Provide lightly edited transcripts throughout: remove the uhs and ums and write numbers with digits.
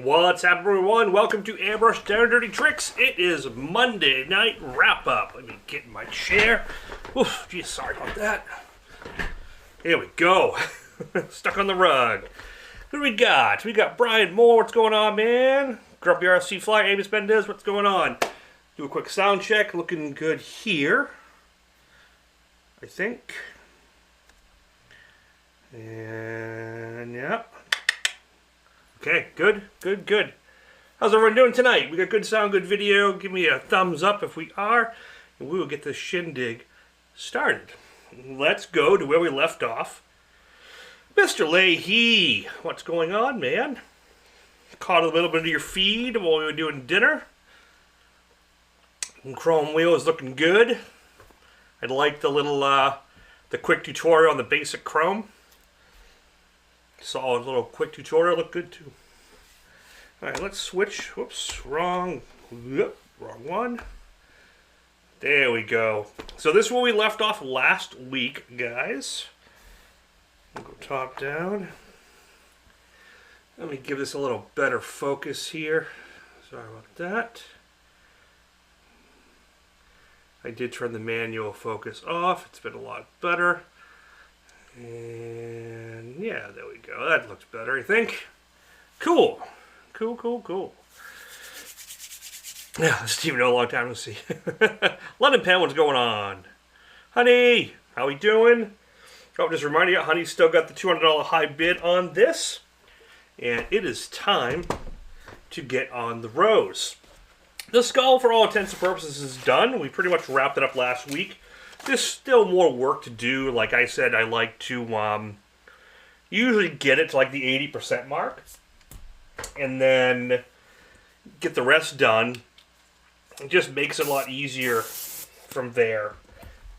What's up, everyone? Welcome to Airbrush Down Dirty Tricks. It is Monday night wrap up. Let me get in my chair. Oof, geez, sorry about that. Here we go. Stuck on the rug. Who do we got? We got Brian Moore. What's going on, man? Grumpy RC Fly, Amos Mendez. What's going on? Do a quick sound check. Looking good here, I think. And yeah. Okay, good. How's everyone doing tonight? We got good sound, good video. Give me a thumbs up if we are, and we will get this shindig started. Let's go to where we left off. Mr. Leahy, what's going on, man? Caught a little bit of your feed while we were doing dinner. And chrome wheel is looking good. I like the little, the quick tutorial on the basic chrome. Saw a little quick tutorial, looked good too. Alright, let's switch. Whoops, wrong one. There we go. So this is where we left off last week, guys. We'll go top down. Let me give this a little better focus here. Sorry about that. I did turn the manual focus off. It's been a lot better. And yeah, there we go. That looks better, I think. Cool. Yeah, Steve, no, long time to see. London Pen, what's going on? Honey, how we doing? Oh, just reminding you, Honey's still got the $200 high bid on this. And it is time to get on the rose. The skull, for all intents and purposes, is done. We pretty much wrapped it up last week. There's still more work to do. Like I said, I like to usually get it to like the 80% mark. And then get the rest done. It just makes it a lot easier from there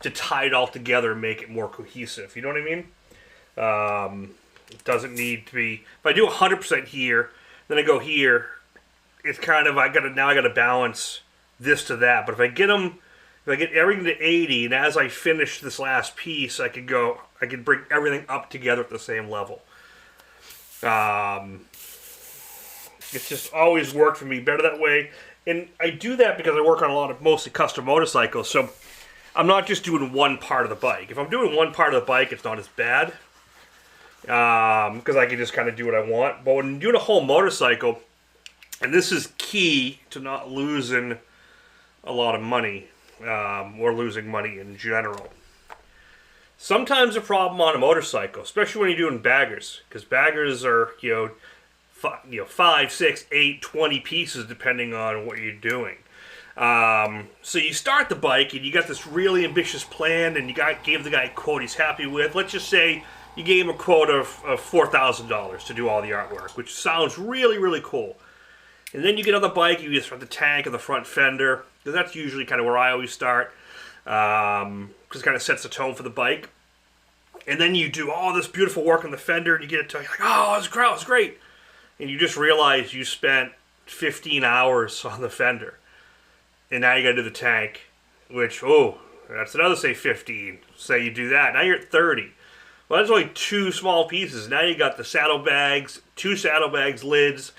to tie it all together and make it more cohesive. You know what I mean? It doesn't need to be... If I do 100% here, then I go here, it's kind of... I gotta balance this to that. But if I get them... If I get everything to 80, and as I finish this last piece, I could bring everything up together at the same level. It's just always worked for me better that way. And I do that because I work on a lot of mostly custom motorcycles, so I'm not just doing one part of the bike. If I'm doing one part of the bike, it's not as bad. Because I can just kind of do what I want. But when I'm doing a whole motorcycle, and this is key to not losing a lot of money, or losing money in general. Sometimes a problem on a motorcycle, especially when you're doing baggers, because baggers are 5, 6, 8, 20 pieces depending on what you're doing. So you start the bike and you got this really ambitious plan, and you gave the guy a quote he's happy with. Let's just say you gave him a quote of $4,000 to do all the artwork, which sounds really cool. And then you get on the bike, you just start the tank and the front fender, because that's usually kind of where I always start, because it kind of sets the tone for the bike. And then you do all this beautiful work on the fender, and you get it to, you're like, oh, it's great. And you just realize you spent 15 hours on the fender. And now you got to do the tank, which, oh, that's another, say, 15. Say you do that, now you're at 30. Well, that's only 2 small pieces. Now you got the saddlebags, 2 saddlebags, lids.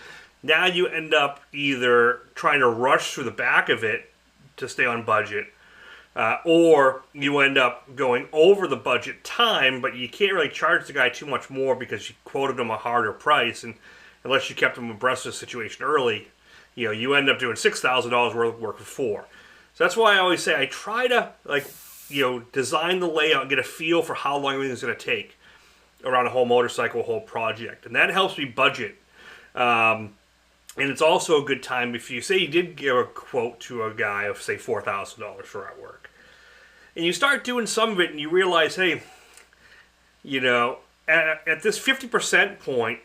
Now you end up either trying to rush through the back of it to stay on budget, or you end up going over the budget time, but you can't really charge the guy too much more because you quoted him a harder price, and unless you kept him abreast of the situation early, you end up doing $6,000 worth of work for 4. So that's why I always say I try to design the layout and get a feel for how long everything's going to take around a whole motorcycle, whole project, and that helps me budget. And it's also a good time if you say you did give a quote to a guy of, say, $4,000 for artwork. And you start doing some of it and you realize, hey, at this 50% point,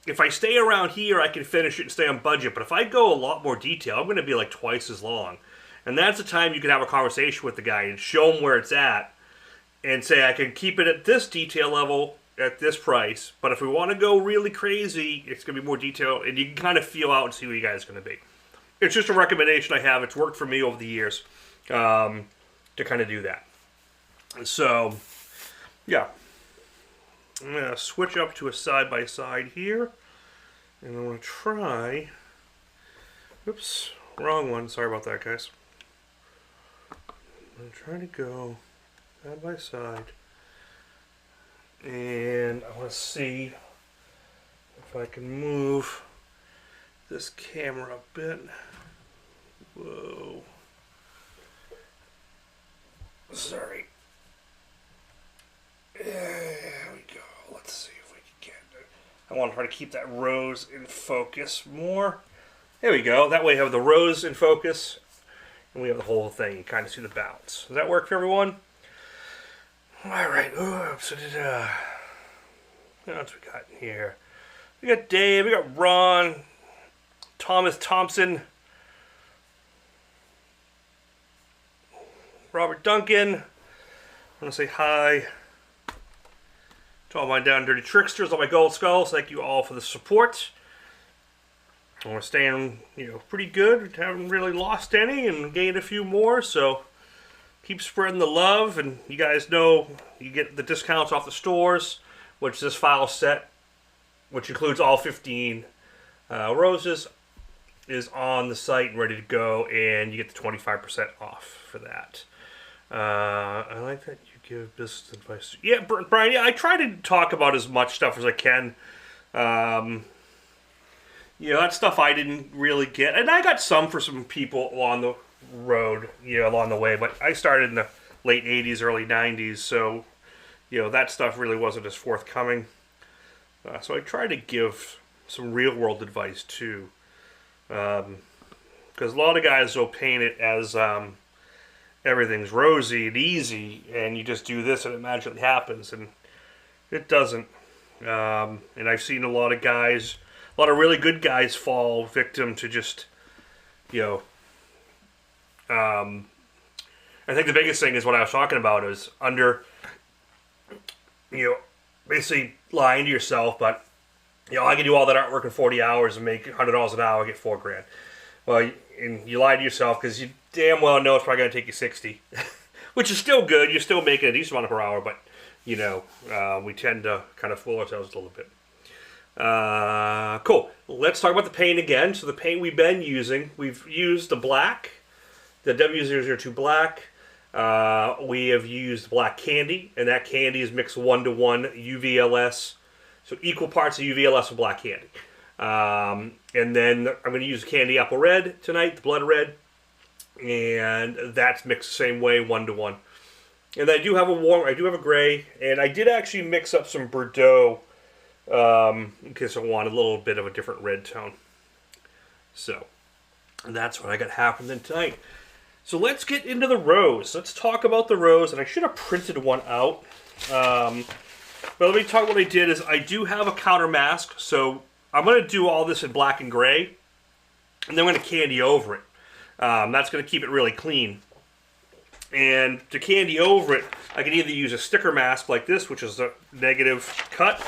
if I stay around here, I can finish it and stay on budget. But if I go a lot more detail, I'm going to be like twice as long. And that's the time you can have a conversation with the guy and show him where it's at. And say, I can keep it at this detail level at this price, but if we want to go really crazy, it's going to be more detailed, and you can kind of feel out and see what you guys are going to be. It's just a recommendation I have. It's worked for me over the years to kind of do that. So, yeah. I'm going to switch up to a side-by-side here. And I'm going to try, oops, wrong one, sorry about that, guys. I'm going to try to go side by side, and I want to see if I can move this camera a bit. Whoa. Sorry. There we go. Let's see if we can get it. I want to try to keep that rose in focus more. There we go. That way I have the rose in focus, and we have the whole thing. You kind of see the bounce. Does that work for everyone? All right. Oops. What else we got here? We got Dave. We got Ron. Thomas Thompson. Robert Duncan. I want to say hi to all my down and dirty tricksters, all my gold skulls. Thank you all for the support. We're staying, pretty good. Haven't really lost any and gained a few more, so keep spreading the love. And you guys know you get the discounts off the stores, which this file set, which includes all 15 roses, is on the site and ready to go, and you get the 25% off for that. I like that you give business advice. Yeah, Brian, yeah, I try to talk about as much stuff as I can. That stuff I didn't really get. And I got some for some people along the road, along the way. But I started in the late 80s, early 90s. So, that stuff really wasn't as forthcoming. So I try to give some real-world advice, too. Because a lot of guys will paint it as everything's rosy and easy, and you just do this and it magically happens, and it doesn't. And I've seen a lot of guys, a lot of really good guys fall victim to just, I think the biggest thing is what I was talking about is basically lying to yourself, but, I can do all that artwork in 40 hours and make $100 an hour, get $4,000. Well, and you lie to yourself because you damn well know it's probably going to take you 60, which is still good. You're still making a decent amount per hour, but, we tend to kind of fool ourselves a little bit. Cool. Let's talk about the paint again. So the paint we've been using, we've used the black, the W002 black. We have used black candy, and that candy is mixed 1-to-1 UVLS. So equal parts of UVLS and black candy. And then I'm going to use candy apple red tonight, the blood red. And that's mixed the same way, 1-to-1. And I do have a gray, and I did actually mix up some Bordeaux in case I want a little bit of a different red tone. So that's what I got happening tonight. So let's get into the rose. Let's talk about the rose, and I should have printed one out. But let me talk what I did is I do have a counter mask, so I'm going to do all this in black and gray, and then I'm going to candy over it. That's going to keep it really clean. And to candy over it, I can either use a sticker mask like this, which is a negative cut,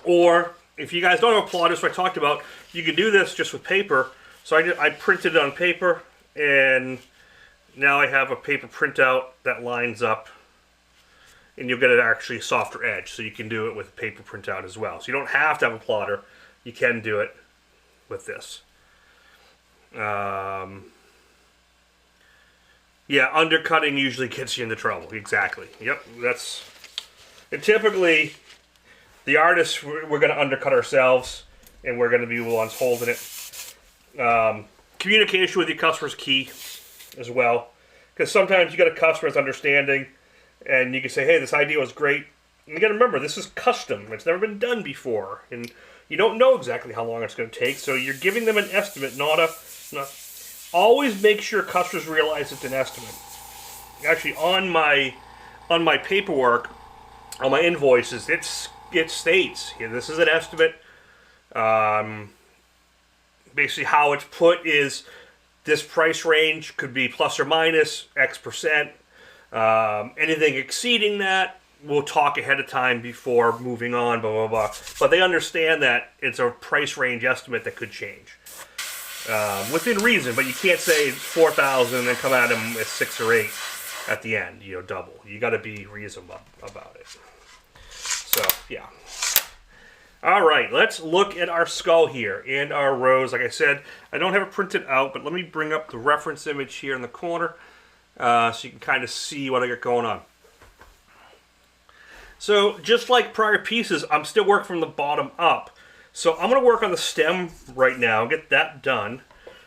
or if you guys don't have a plotter, so I talked about, you can do this just with paper. So I printed it on paper, and now I have a paper printout that lines up, and you'll get an actually softer edge. So you can do it with paper printout as well. So you don't have to have a plotter. You can do it with this. Yeah, undercutting usually gets you into trouble. Exactly. Yep, and typically, the artists, we're going to undercut ourselves, and we're going to be the ones holding it. Communication with your customer is key as well, because sometimes you got a customer that's understanding, and you can say, hey, this idea was great. And you got to remember, this is custom. It's never been done before, and you don't know exactly how long it's going to take, so you're giving them an estimate, always make sure customers realize it's an estimate. Actually, on my paperwork, on my invoices, it states, this is an estimate. Basically how it's put is this price range could be plus or minus X%. Anything exceeding that, we'll talk ahead of time before moving on, blah, blah, blah. But they understand that it's a price range estimate that could change. Within reason, but you can't say it's 4,000 and then come at them with 6 or 8 at the end, double. You got to be reasonable about it. So, yeah. Alright, let's look at our skull here and our rose. Like I said, I don't have it printed out, but let me bring up the reference image here in the corner so you can kind of see what I got going on. So, just like prior pieces, I'm still working from the bottom up. So I'm going to work on the stem right now, get that done,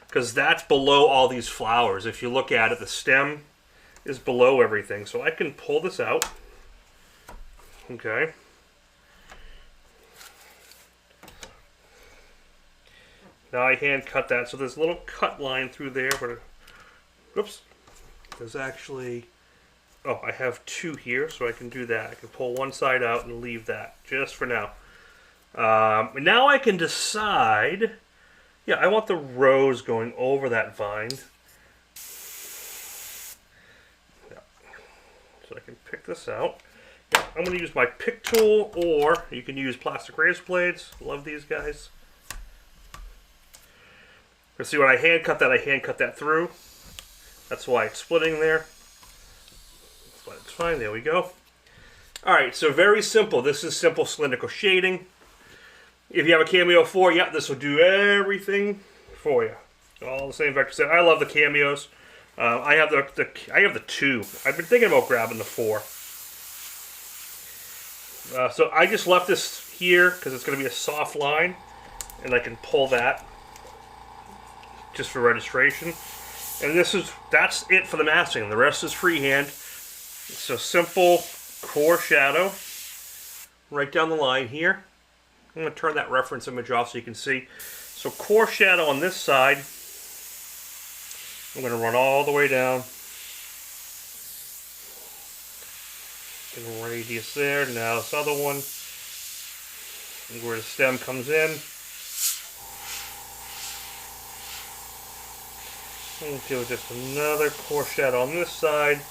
because that's below all these flowers. If you look at it, the stem is below everything. So I can pull this out. Okay. Now I hand cut that, so there's a little cut line through there, but oops, there's actually, oh, I have two here, so I can do that. I can pull one side out and leave that, just for now. Now I can decide, yeah, I want the rose going over that vine. Yeah. So I can pick this out. Yeah, I'm going to use my pick tool, or you can use plastic razor blades. Love these guys. See, when I hand cut that through. That's why it's splitting there. But it's fine, there we go. Alright, so very simple. This is simple cylindrical shading. If you have a Cameo 4, yeah, this will do everything for you. All the same vector set. I love the Cameos. I have the 2. I've been thinking about grabbing the 4. So I just left this here because it's going to be a soft line, and I can pull that just for registration. And that's it for the masking. The rest is freehand. So simple core shadow right down the line here. I'm going to turn that reference image off so you can see. So core shadow on this side. I'm going to run all the way down. And radius there. Now this other one, where the stem comes in. And do just another core shadow on this side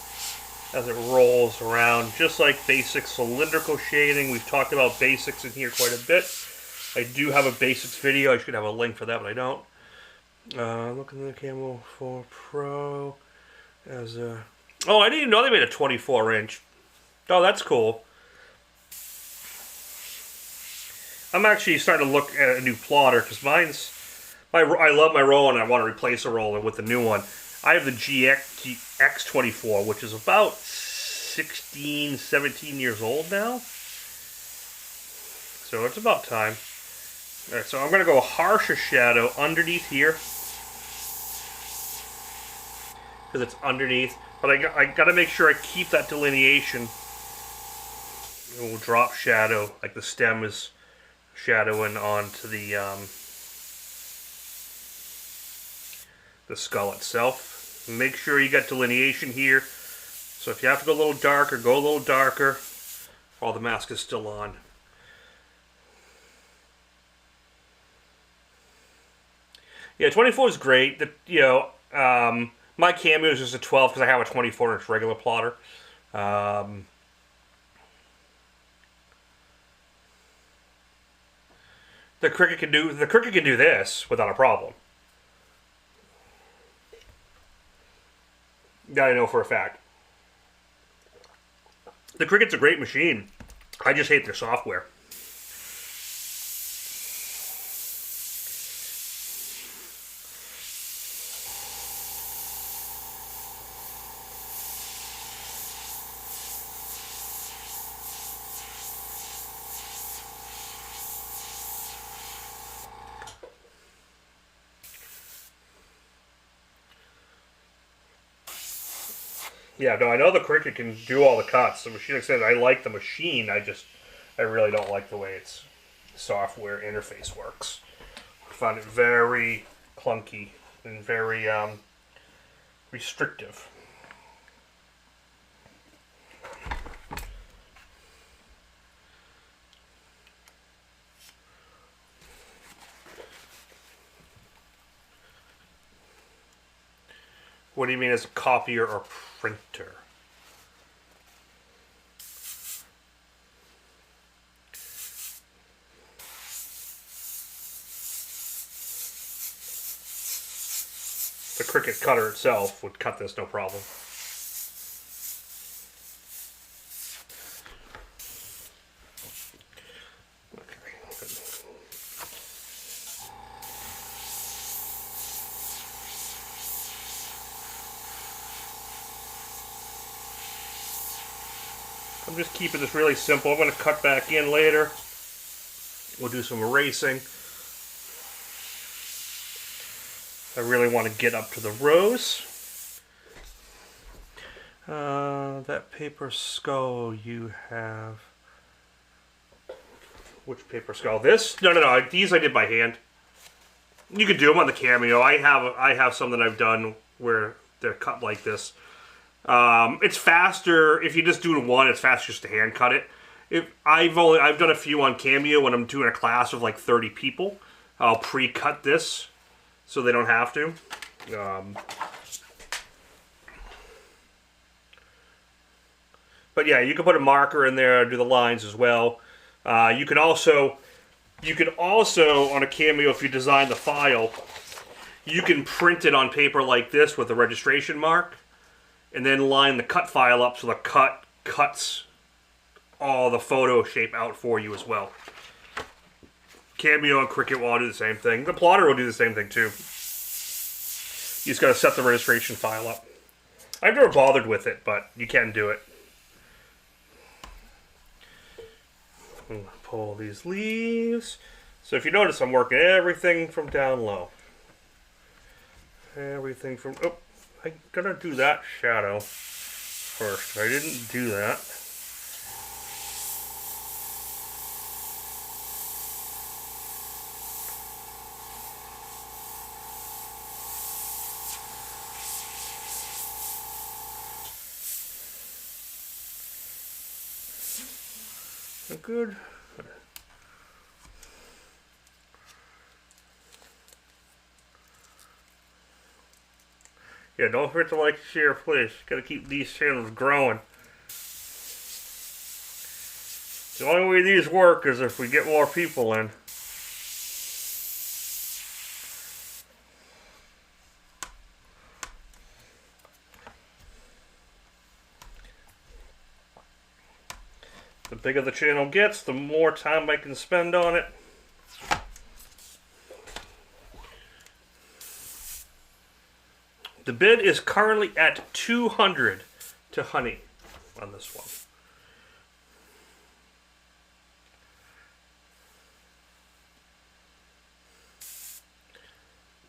as it rolls around, just like basic cylindrical shading. We've talked about basics in here quite a bit. I do have a basics video. I should have a link for that, but I don't. Look at the Camo 4 Pro as a... Oh, I didn't even know they made a 24-inch. Oh, that's cool. I'm actually starting to look at a new plotter because mine's... I love my roller and I want to replace a roller with the new one. I have the GX24, which is about 16, 17 years old now. So it's about time. Alright, so I'm going to go harsher shadow underneath here. Because it's underneath. But I got to make sure I keep that delineation. We'll drop shadow, like the stem is shadowing onto the skull itself. Make sure you got delineation here. So if you have to go a little darker, go a little darker while the mask is still on. Yeah, 24 is great. My Cameo is just a 12 because I have a 24-inch regular plotter. The Cricut can do this without a problem. That I know for a fact. The Cricut's a great machine. I just hate their software. Yeah, no, I know the Cricut can do all the cuts. The machine, like I said, I like the machine. I really don't like the way its software interface works. I find it very clunky and very restrictive. What do you mean as a copier or printer? The Cricut cutter itself would cut this no problem. Okay. I'm just keeping this really simple. I'm going to cut back in later. We'll do some erasing. I really want to get up to the rose. That paper skull you have. Which paper skull? This? No. These I did by hand. You could do them on the Cameo. I have some that I've done where they're cut like this. It's faster if you just do one. It's faster just to hand cut it. I've done a few on Cameo when I'm doing a class of like 30 people. I'll pre-cut this so they don't have to. But yeah, you can put a marker in there, do the lines as well. You can also on a Cameo, if you design the file, you can print it on paper like this with a registration mark, and then line the cut file up so the cut cuts all the photo shape out for you as well. Cameo and Cricut will all do the same thing. The plotter will do the same thing too. You just got to set the registration file up. I've never bothered with it, but you can do it. Pull these leaves. So if you notice, I'm working everything from down low. Everything from... Oh, I'm going to do that shadow first. I didn't do that. Good. Yeah, don't forget to like, share, please. Gotta keep these channels growing. The only way these work is if we get more people in. The bigger the channel gets, the more time I can spend on it. The bid is currently at 200 to honey on this one.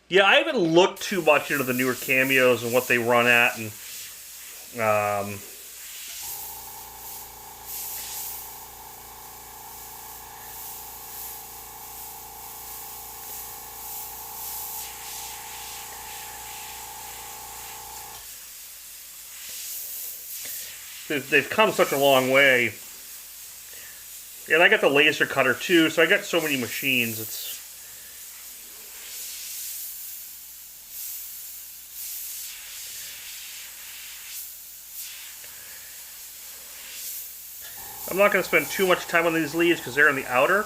Yeah, I haven't looked too much into the newer Cameos and what they run at, and they've come such a long way. And I got the laser cutter too, so I got so many machines. I'm not going to spend too much time on these leaves because they're in the outer.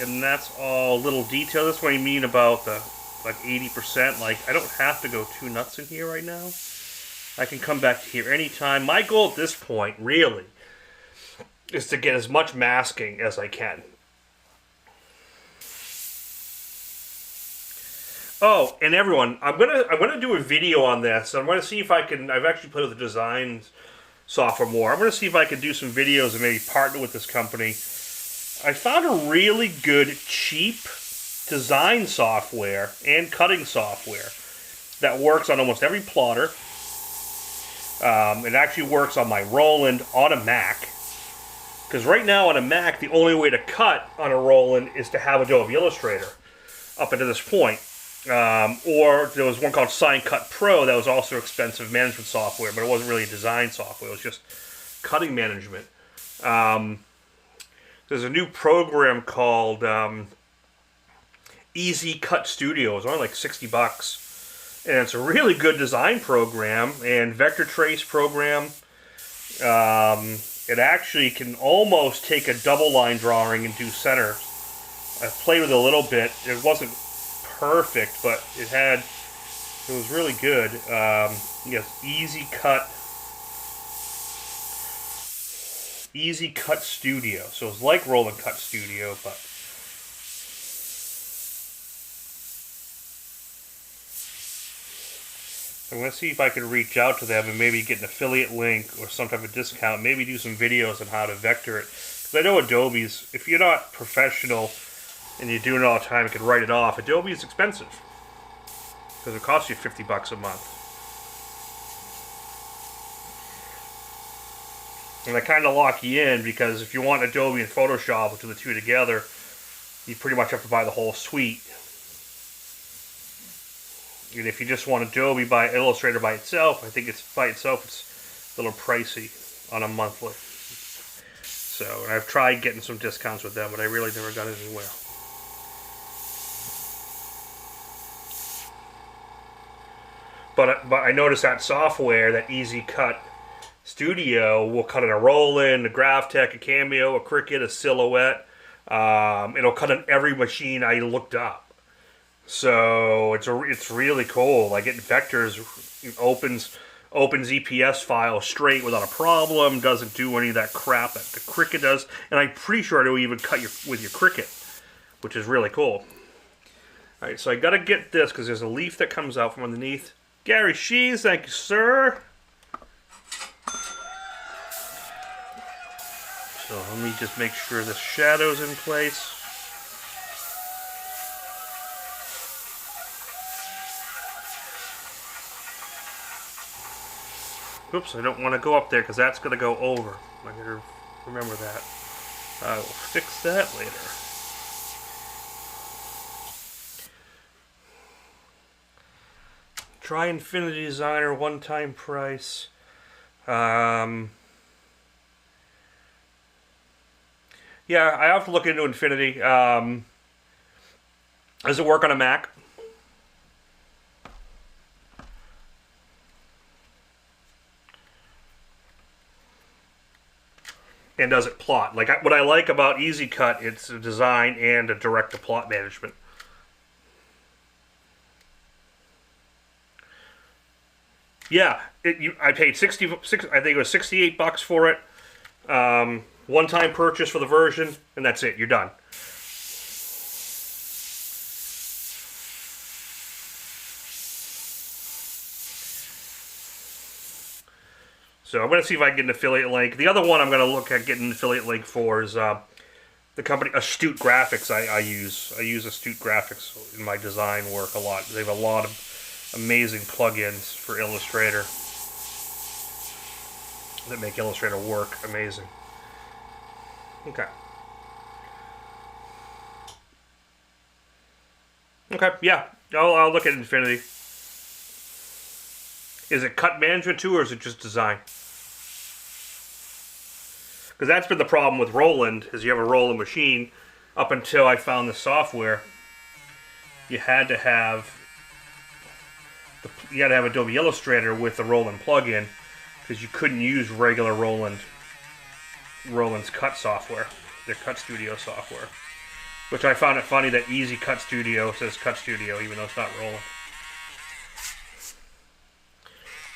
And that's all little detail. That's what I mean about the like 80%. Like, I don't have to go too nuts in here right now. I can come back to here anytime. My goal at this point, really, is to get as much masking as I can. Oh, and everyone, I'm gonna do a video on this. I'm gonna see if I can. I've actually played with the design software more. I'm gonna see if I can do some videos and maybe partner with this company. I found a really good, cheap design software and cutting software that works on almost every plotter. It actually works on my Roland on a Mac. Because right now on a Mac, the only way to cut on a Roland is to have Adobe Illustrator up until this point. Or there was one called Sign Cut Pro that was also expensive management software, but it wasn't really design software. It was just cutting management. There's a new program called Easy Cut Studio. It's only like $60. And it's a really good design program and vector trace program. It actually can almost take a double line drawing and do center. I played with it a little bit. It wasn't perfect, but it was really good. Yes, Easy Cut Studio. So it's like Roland Cut Studio, but I'm going to see if I can reach out to them and maybe get an affiliate link or some type of discount. Maybe do some videos on how to vector it. Because I know Adobe's, if you're not professional and you're doing it all the time, you can write it off. Adobe is expensive. Because it costs you $50 a month. And they kind of lock you in because if you want Adobe and Photoshop, which are the two together, you pretty much have to buy the whole suite. And if you just want Adobe by Illustrator by itself, I think it's a little pricey on a monthly. So I've tried getting some discounts with them, but I really never got anywhere. But I noticed that software, that Easy Cut Studio, will cut in a Roland, a Graphtec, a Cameo, a Cricut, a Silhouette. It'll cut on every machine I looked up. So it's really cool. Like, it vectors, opens EPS files straight without a problem. Doesn't do any of that crap that the Cricut does. And I'm pretty sure it'll even cut with your Cricut, which is really cool. All right, so I gotta get this because there's a leaf that comes out from underneath. Gary Shees, thank you, sir. So let me just make sure the shadow's in place. Oops, I don't want to go up there because that's going to go over. I gotta remember that. I will fix that later. Try Infinity Designer, one-time price. Yeah, I have to look into Infinity. Does it work on a Mac? And does it plot? Like, what I like about Easy Cut, it's a design and a direct-to-plot management. Yeah, I paid I think it was $68 for it. One-time purchase for the version, and that's it. You're done. So I'm going to see if I can get an affiliate link. The other one I'm going to look at getting an affiliate link for is the company Astute Graphics I use. I use Astute Graphics in my design work a lot. They have a lot of amazing plugins for Illustrator that make Illustrator work amazing. Okay. Okay, yeah. I'll look at Infinity. Is it cut management too, or is it just design? Because that's been the problem with Roland, is you have a Roland machine. Up until I found the software, you had to have Adobe Illustrator with the Roland plugin, because you couldn't use regular Roland's cut software, their Cut Studio software. Which I found it funny that Easy Cut Studio says Cut Studio, even though it's not Roland.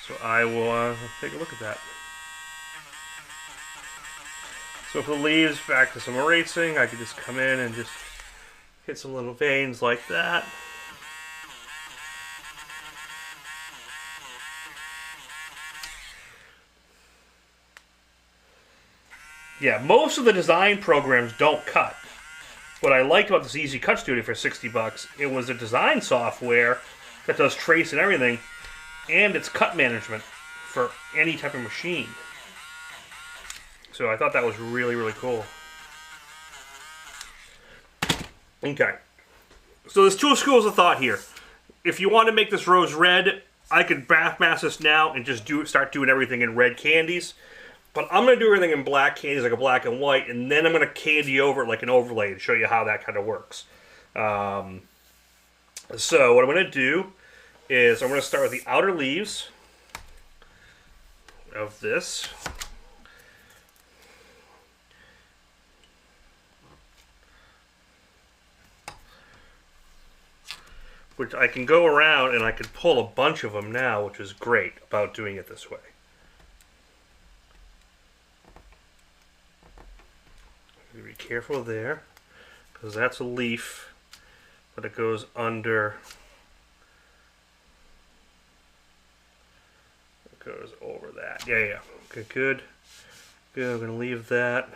So I will take a look at that. So for the leaves, back to some erasing, I could just come in and just hit some little veins like that. Yeah, most of the design programs don't cut. What I liked about this Easy Cut Studio for $60, it was a design software that does trace and everything, and it's cut management for any type of machine. So I thought that was really, really cool. Okay. So there's two schools of thought here. If you want to make this rose red, I could bath mask this now and just start doing everything in red candies. But I'm going to do everything in black candies, like a black and white, and then I'm going to candy over it like an overlay to show you how that kind of works. So what I'm going to do is I'm going to start with the outer leaves of this. Which I can go around and I can pull a bunch of them now, which is great about doing it this way. Be careful there, because that's a leaf, but it goes under that. Yeah. Okay, good. Good, I'm gonna leave that.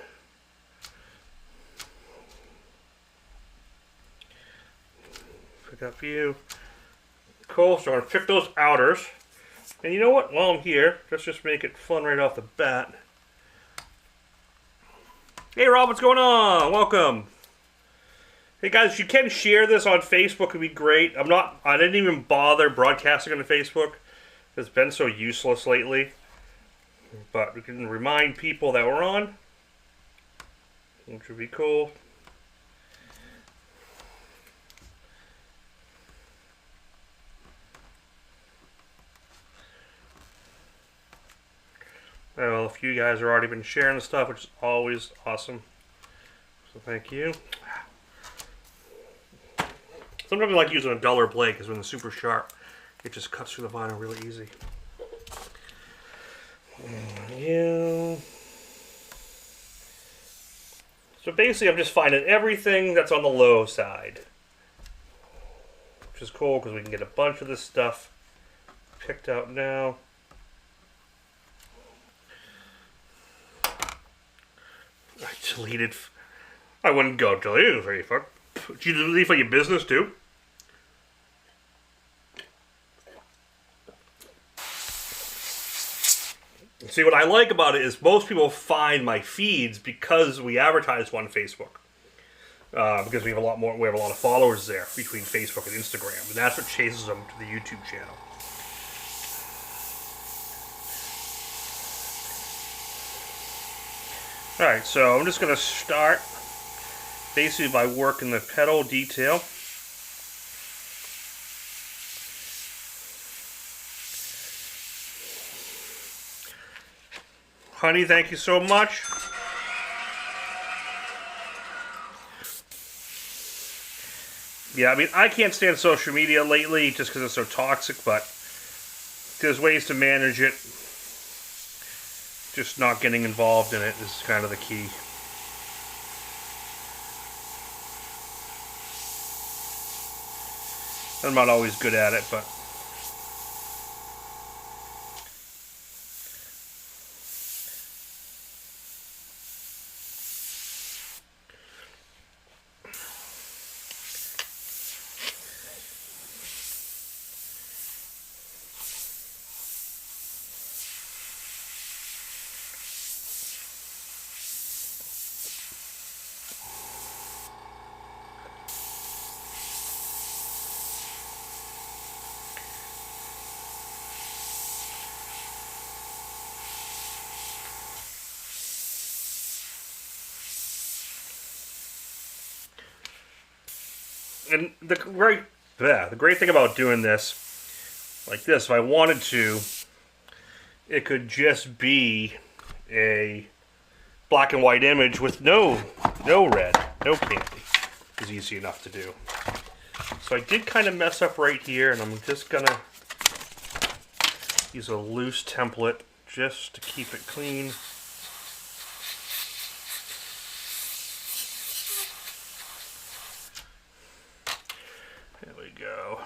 Pick up you. Cool, so I'm gonna pick those outers. And you know what? While I'm here, let's just make it fun right off the bat. Hey Rob, what's going on? Welcome. Hey guys, if you can share this on Facebook, it'd be great. I didn't even bother broadcasting on Facebook. It's been so useless lately. But we can remind people that we're on, which would be cool. Well, a few guys have already been sharing the stuff, which is always awesome. So thank you. Sometimes I like using a duller blade because when it's super sharp, it just cuts through the vinyl really easy. Yeah. So basically, I'm just finding everything that's on the low side, which is cool because we can get a bunch of this stuff picked out now. I deleted. I wouldn't go delete Facebook. Did you delete for your business too? See, what I like about it is most people find my feeds because we advertise on Facebook. Because we have a lot of followers there between Facebook and Instagram, and that's what chases them to the YouTube channel. Alright, so I'm just going to start basically by working the petal detail. Honey, thank you so much. Yeah, I mean, I can't stand social media lately just because it's so toxic, but there's ways to manage it. Just not getting involved in it is kind of the key. I'm not always good at it, but and the great thing about doing this, like this, if I wanted to, it could just be a black and white image with no red, no candy. It's easy enough to do. So I did kind of mess up right here, and I'm just gonna use a loose template just to keep it clean. There we go.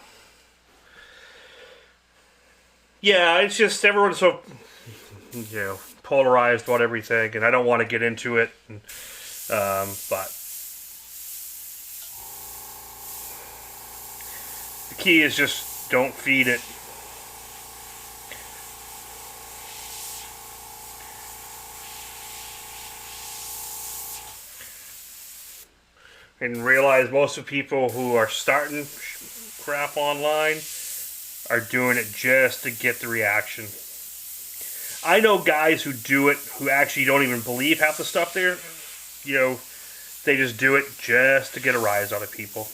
Yeah, it's just everyone's so, polarized about everything, and I don't want to get into it. But the key is just don't feed it. And realize most of the people who are starting crap online are doing it just to get the reaction. I know guys who do it who actually don't even believe half the stuff there. They just do it just to get a rise out of people.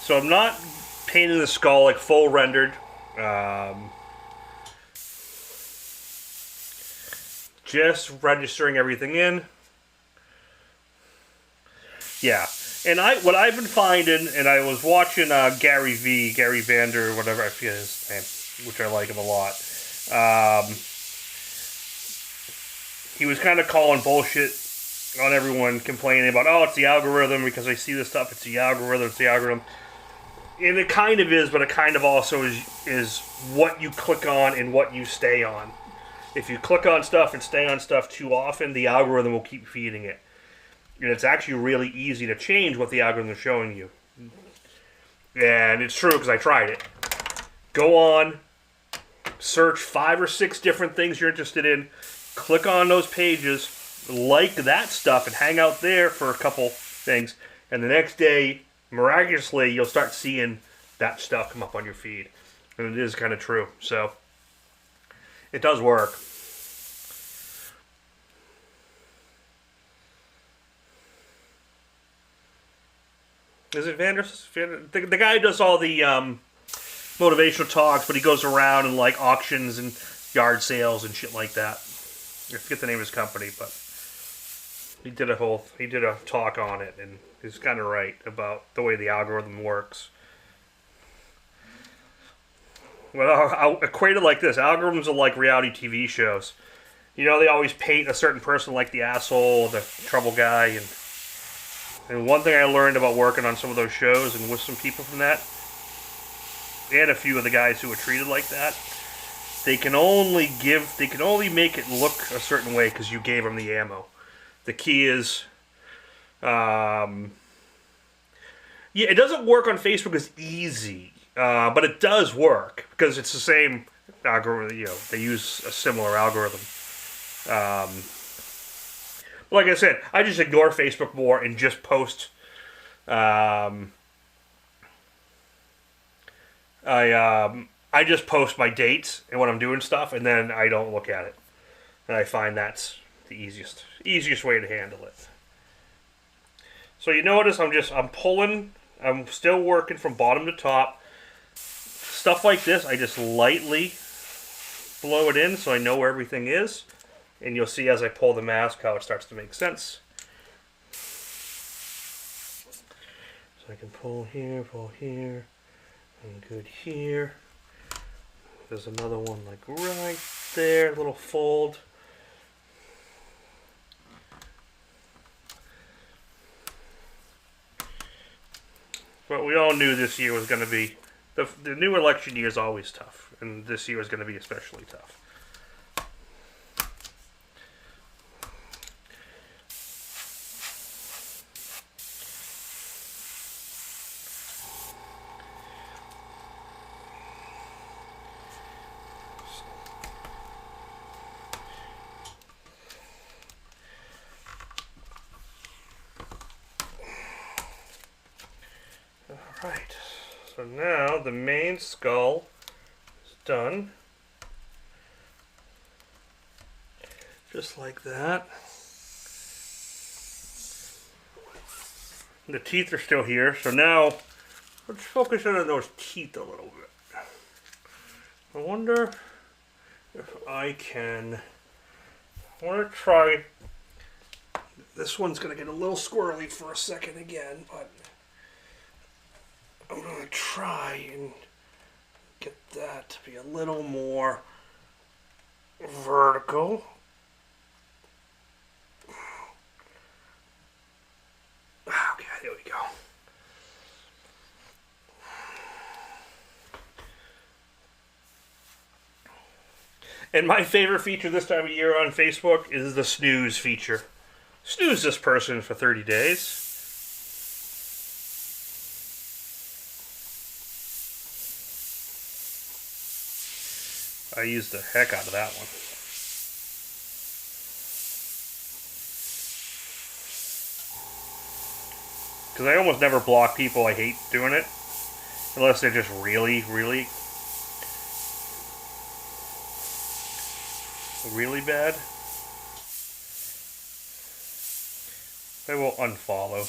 So I'm not painting the skull like full rendered. Just registering everything in. Yeah, and what I've been finding, and I was watching Gary Vander, whatever, I forget his name, which I like him a lot. He was kind of calling bullshit on everyone complaining about, oh, it's the algorithm, because I see this stuff, it's the algorithm. And it kind of is, but it kind of also is what you click on and what you stay on. If you click on stuff and stay on stuff too often, the algorithm will keep feeding it. And it's actually really easy to change what the algorithm is showing you. And it's true because I tried it. Go on, search 5 or 6 different things you're interested in, click on those pages, like that stuff, and hang out there for a couple things. And the next day, miraculously, you'll start seeing that stuff come up on your feed. And it is kind of true. So, it does work. Is it Vanders? The guy who does all the motivational talks, but he goes around and like auctions and yard sales and shit like that. I forget the name of his company, but he did a talk on it, and he's kind of right about the way the algorithm works. Well, I'll equate it like this. Algorithms are like reality TV shows. You know, they always paint a certain person like the asshole, the trouble guy, and one thing I learned about working on some of those shows and with some people from that, and a few of the guys who were treated like that, they can only make it look a certain way because you gave them the ammo. The key is, yeah, it doesn't work on Facebook as easy, but it does work because it's the same algorithm. You know, they use a similar algorithm. Like I said, I just ignore Facebook more and just post. I just post my dates and when I'm doing stuff, and then I don't look at it. And I find that's the easiest way to handle it. So you notice I'm pulling. I'm still working from bottom to top. Stuff like this, I just lightly blow it in so I know where everything is. And you'll see as I pull the mask how it starts to make sense. So I can pull here, and good here. There's another one like right there, little fold. But we all knew this year was going to be, the new election year is always tough, and this year is going to be especially tough. Alright, so now the main skull is done. Just like that. The teeth are still here, so now let's focus in on those teeth a little bit. I wonder if I can. I want to try. This one's going to get a little squirrely for a second again, but I'm going to try and get that to be a little more vertical. Okay, there we go. And my favorite feature this time of year on Facebook is the snooze feature. Snooze this person for 30 days. I used the heck out of that one. Because I almost never block people. I hate doing it. Unless they're just really, really, really bad. I will unfollow.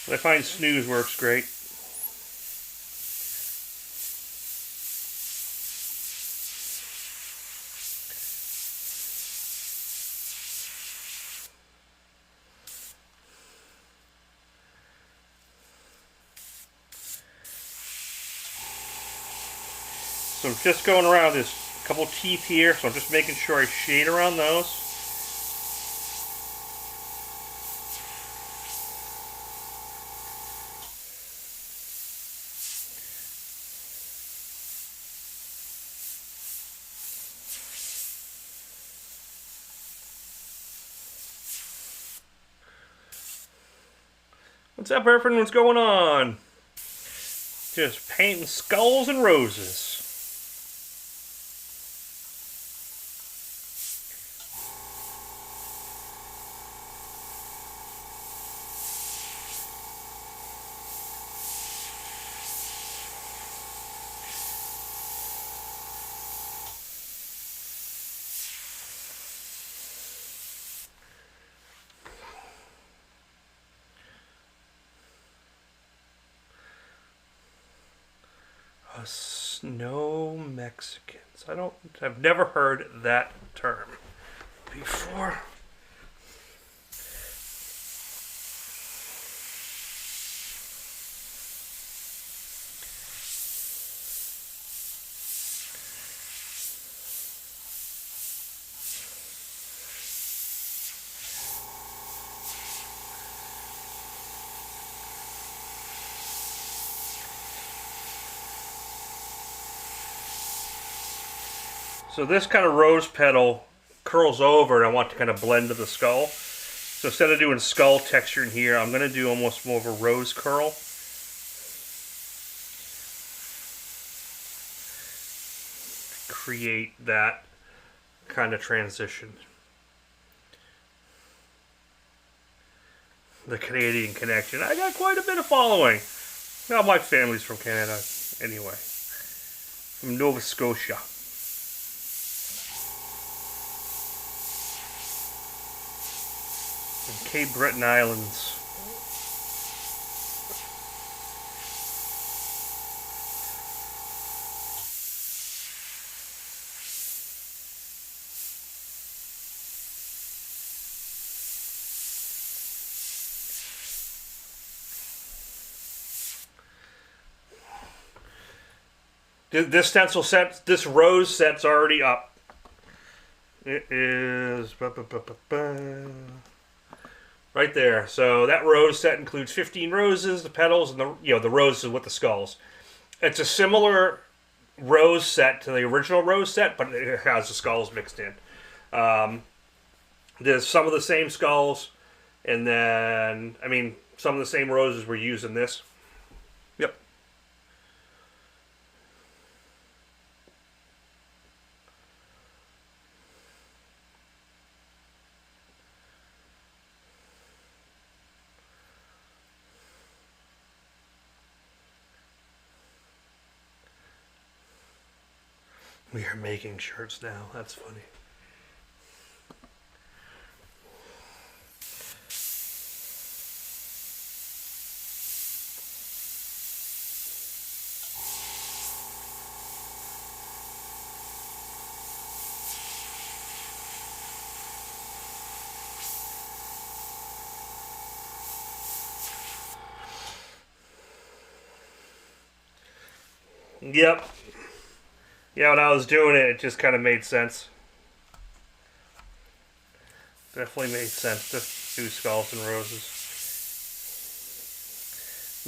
But I find snooze works great. So I'm just going around. There's a couple teeth here, so I'm just making sure I shade around those. What's up, everyone? What's going on? Just painting skulls and roses. Snow Mexicans. I've never heard that term before. So this kind of rose petal curls over and I want to kind of blend to the skull. So instead of doing skull texture in here, I'm going to do almost more of a rose curl. Create that kind of transition. The Canadian connection. I got quite a bit of following. Well, my family's from Canada anyway. From Nova Scotia. Cape Breton Islands. This stencil set, this rose set's already up. It is right there. So that rose set includes 15 roses, the petals, and the roses with the skulls. It's a similar rose set to the original rose set, but it has the skulls mixed in. There's some of the same skulls, and then some of the same roses were used in this. Yep. We are making shirts now. That's funny. Yep. Yeah, when I was doing it, it just kind of made sense. Definitely made sense to do skulls and roses.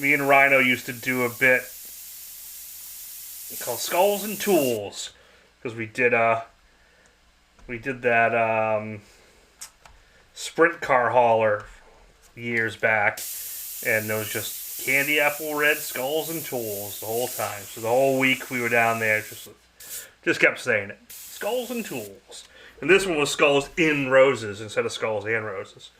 Me and Rhino used to do a bit called Skulls and Tools, because we did that sprint car hauler years back, and it was just candy apple red skulls and tools the whole time. So the whole week we were down there just kept saying it. Skulls and tools. And this one was skulls in roses instead of skulls and roses.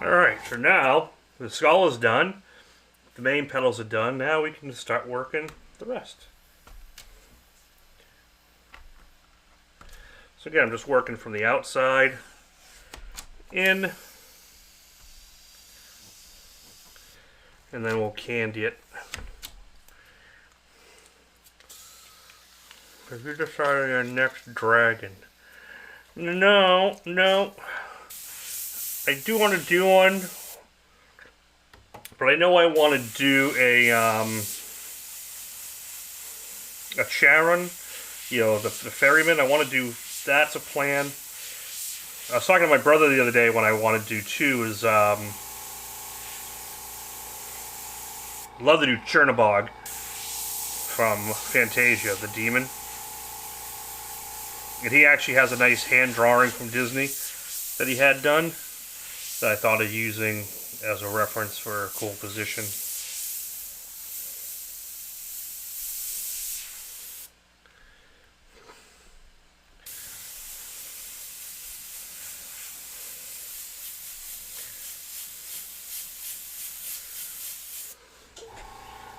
Alright, so now the skull is done. The main petals are done. Now we can start working the rest. So again, I'm just working from the outside in, and then we'll candy it. Have you decided your next dragon? No, no. I do want to do one, but I know I want to do a Charon, you know, the ferryman. I want to do, that's a plan. I was talking to my brother the other day when I want to do two is, love to do Chernobog from Fantasia, the demon. And he actually has a nice hand drawing from Disney that he had done that I thought of using as a reference for a cool position.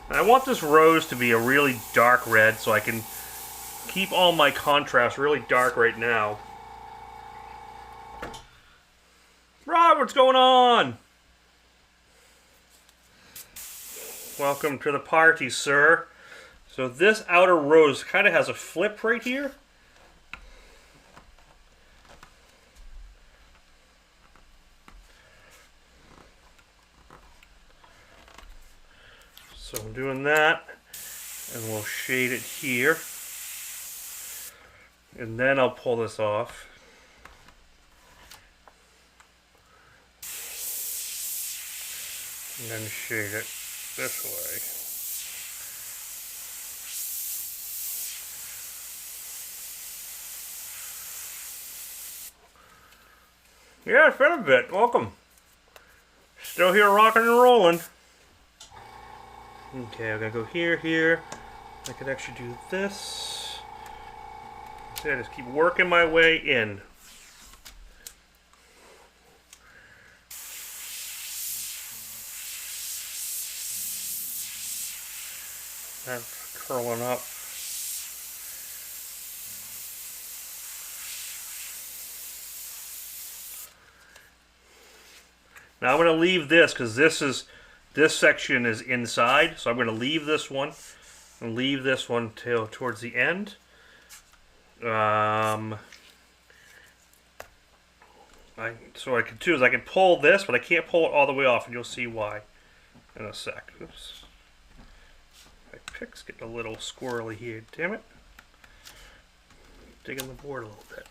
And I want this rose to be a really dark red so I can keep all my contrast really dark right now. Rob, what's going on? Welcome to the party, sir. So this outer rose kind of has a flip right here. So I'm doing that, and we'll shade it here. And then I'll pull this off. And then shade it this way. Yeah, it's been a bit. Welcome. Still here rocking and rolling. Okay, I'm gonna go here, here. I could actually do this. See, I just keep working my way in. That's curling up. Now I'm going to leave this because this section is inside, so I'm going to leave this one and leave this one till towards the end. So what I can do is I can pull this, but I can't pull it all the way off, and you'll see why in a sec. Oops. My pick's getting a little squirrely here. Damn it. Digging the board a little bit.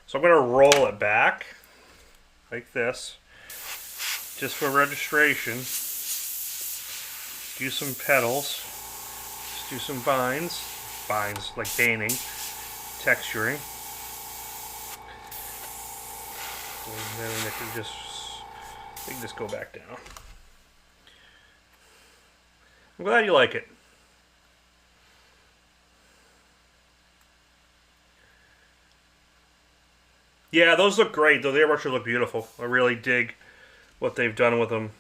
So I'm going to roll it back like this, just for registration. Do some petals. Just do some vines. Vines, like veining. Texturing. And then it can just go back down. I'm glad you like it. Yeah, those look great, though. The airbrushes look beautiful. I really dig what they've done with them.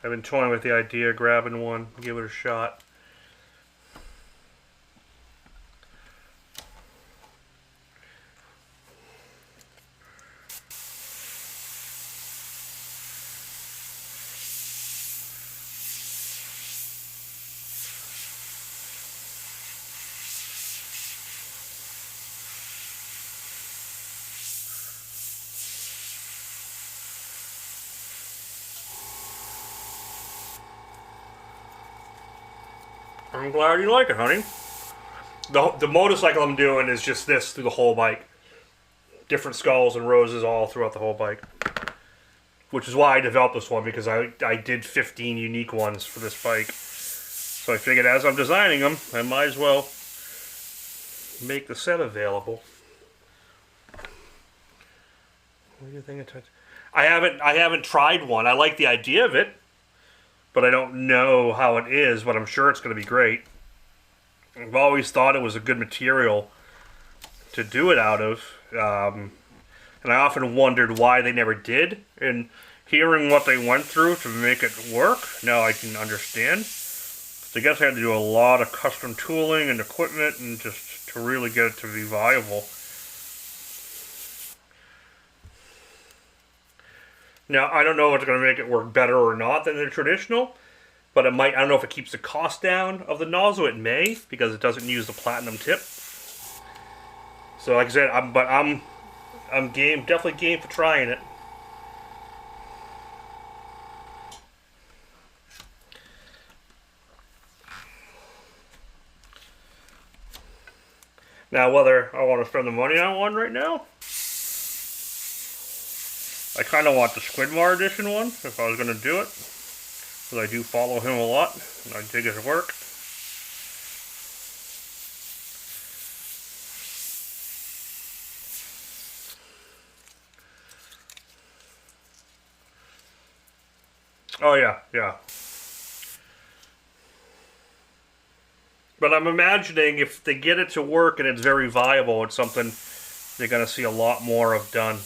I've been toying with the idea of grabbing one, give it a shot. I'm glad you like it, honey. The motorcycle I'm doing is just this through the whole bike. Different skulls and roses all throughout the whole bike. Which is why I developed this one, because I did 15 unique ones for this bike. So I figured as I'm designing them, I might as well make the set available. What do you think of it? I haven't tried one. I like the idea of it, but I don't know how it is, but I'm sure it's going to be great. I've always thought it was a good material to do it out of, and I often wondered why they never did. And hearing what they went through to make it work, now I can understand. So I guess I had to do a lot of custom tooling and equipment and just to really get it to be viable. Now, I don't know if it's going to make it work better or not than the traditional, but it might. I don't know if it keeps the cost down of the nozzle. It may, because it doesn't use the platinum tip. So like I said, I'm game, definitely game for trying it. Now, whether I want to spend the money on one right now, I kind of want the Squidmar edition one, if I was going to do it. Because I do follow him a lot, and I dig his work. Oh yeah, yeah. But I'm imagining if they get it to work and it's very viable, it's something they're going to see a lot more of done.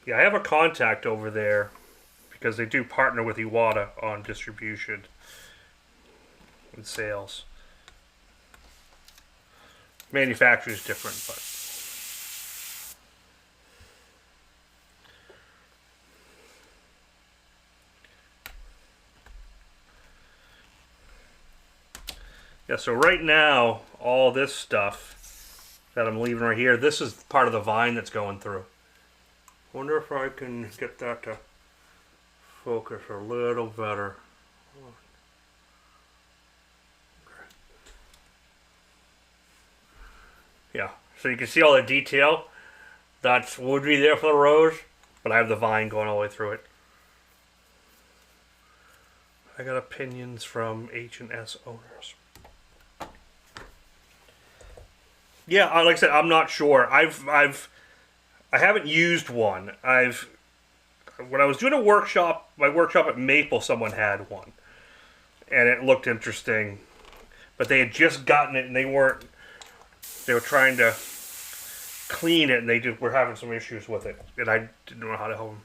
Yeah, I have a contact over there because they do partner with Iwata on distribution and sales. Manufacturer is different, but yeah, so right now all this stuff that I'm leaving right here, this is part of the vine that's going through. Wonder if I can get that to focus a little better. Yeah, so you can see all the detail that would be there for the rose, but I have the vine going all the way through it. I got opinions from H&S owners. Yeah, like I said, I'm not sure. I haven't used one. When I was doing a workshop, my workshop at Maple, someone had one, and it looked interesting, but they had just gotten it and they were trying to clean it and they were having some issues with it, and I didn't know how to help them.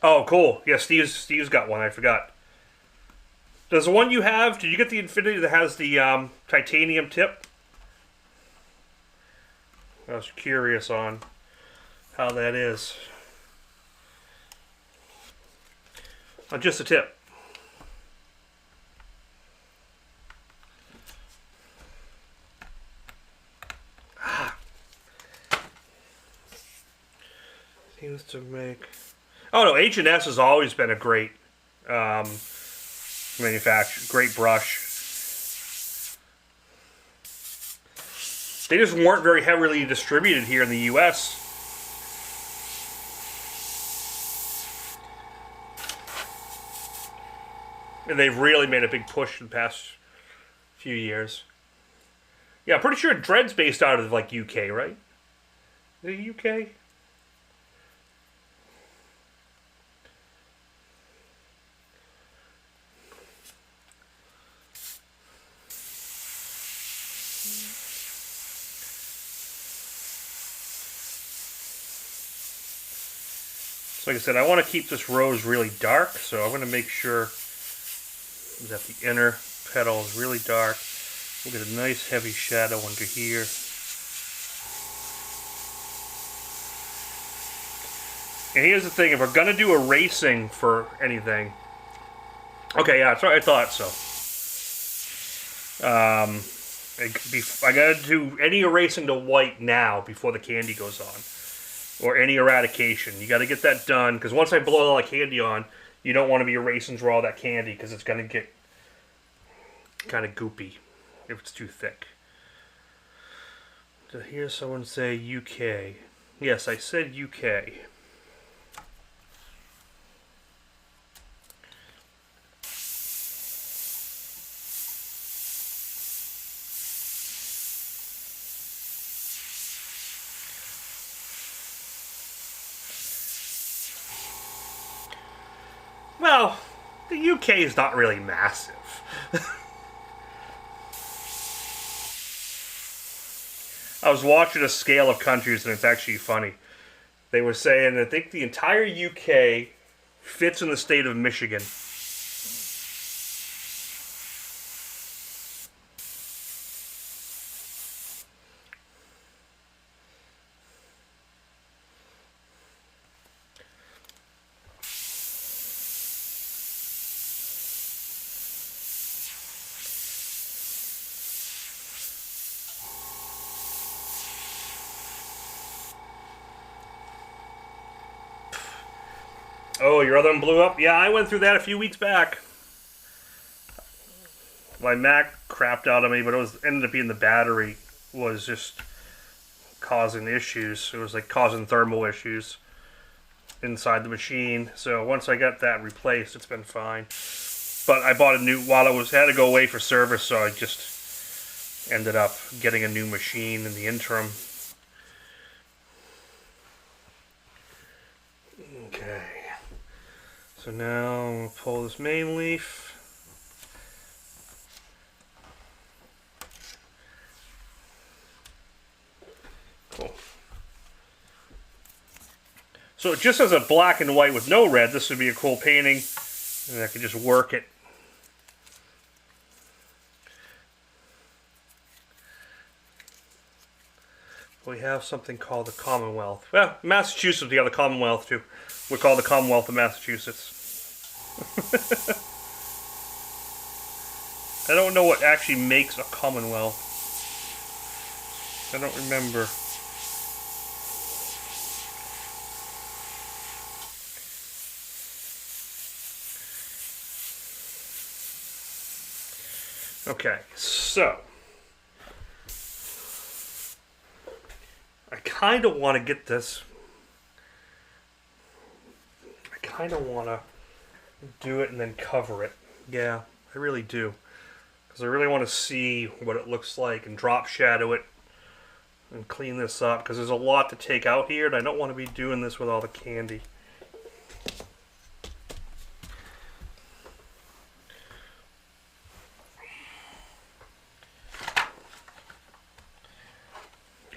Oh, cool. Yeah, Steve's got one. I forgot. Does the one you have? Did you get the Infinity that has the titanium tip? I was curious on how that is. Oh, just a tip. Seems to make... Oh no, H&S has always been a great manufacturer, great brush. They just weren't very heavily distributed here in the US. And they've really made a big push in the past few years. Yeah, I'm pretty sure Dread's based out of like UK, right? Is it UK? So like I said, I want to keep this rose really dark, so I'm going to make sure that the inner petal is really dark. We'll get a nice heavy shadow under here. And here's the thing, if we're going to do erasing for anything... Okay, yeah, that's what I thought so. I got to do any erasing to white now before the candy goes on. Or any eradication. You got to get that done, because once I blow all the candy on, you don't want to be erasing through all that candy, because it's going to get kind of goopy if it's too thick. To hear someone say UK. Yes, I said UK. the UK is not really massive. I was watching a scale of countries, and it's actually funny. They were saying, I think the entire UK fits in the state of Michigan. Oh, your other one blew up? Yeah, I went through that a few weeks back. My Mac crapped out on me, but it ended up being the battery was just causing issues. It was like causing thermal issues inside the machine. So once I got that replaced, it's been fine. But I bought a new, while I had to go away for service, so I just ended up getting a new machine in the interim. Okay. So now I'm going to pull this main leaf. Cool. So just as a black and white with no red, this would be a cool painting. And I could just work it. We have something called the Commonwealth. Well, Massachusetts, we have the Commonwealth too. We're called the Commonwealth of Massachusetts. I don't know what actually makes a Commonwealth. I don't remember. Okay, so I kind of want to get this. I kind of want to do it and then cover it. Yeah, I really do. Because I really want to see what it looks like and drop shadow it and clean this up. Because there's a lot to take out here and I don't want to be doing this with all the candy.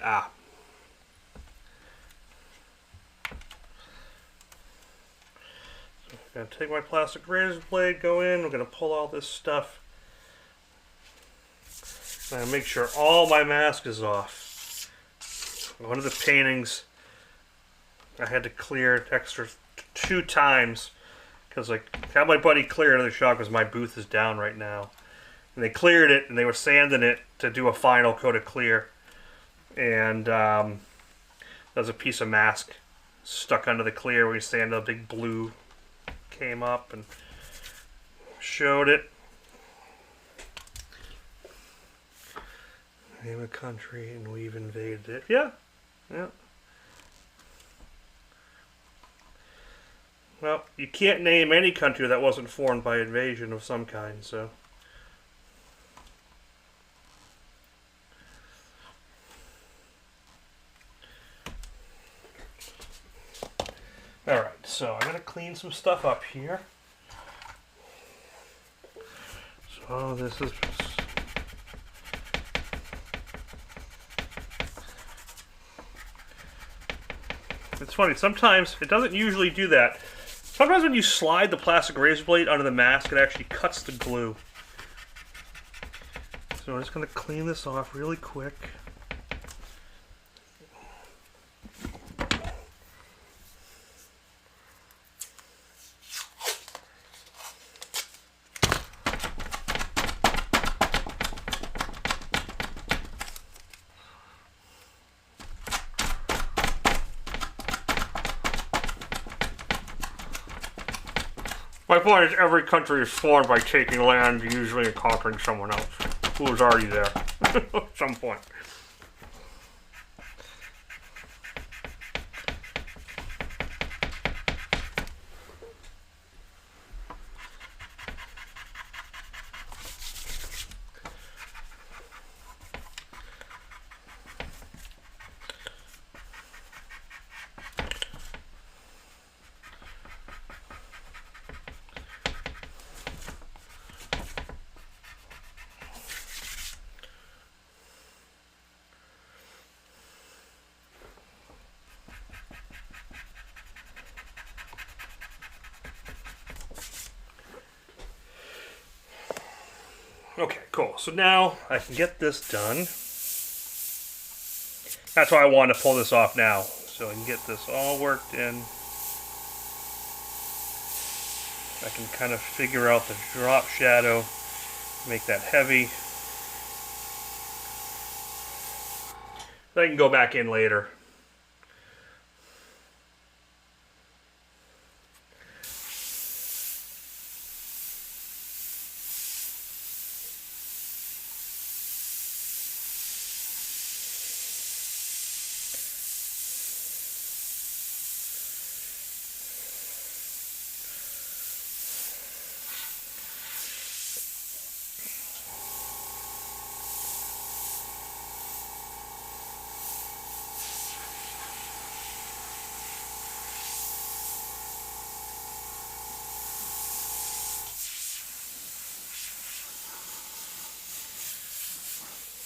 Ah. I'm going to take my plastic razor blade, go in, I'm going to pull all this stuff. I'm going to make sure all my mask is off. One of the paintings, I had to clear it extra 2 times. Because I had my buddy clear another shot because my booth is down right now. And they cleared it and they were sanding it to do a final coat of clear. And there's a piece of mask stuck under the clear where we sanded a big blue. Came up and showed it. Name a country and we've invaded it. Yeah. Yeah. Well, you can't name any country that wasn't formed by invasion of some kind, so. Alright, so I'm going to clean some stuff up here. So this is... It's funny, sometimes it doesn't usually do that. Sometimes when you slide the plastic razor blade under the mask, it actually cuts the glue. So I'm just going to clean this off really quick. My point is every country is formed by taking land, usually and conquering someone else who was already there at some point. Okay, cool. So now I can get this done. That's why I wanted to pull this off now, so I can get this all worked in. I can kind of figure out the drop shadow, make that heavy. Then I can go back in later.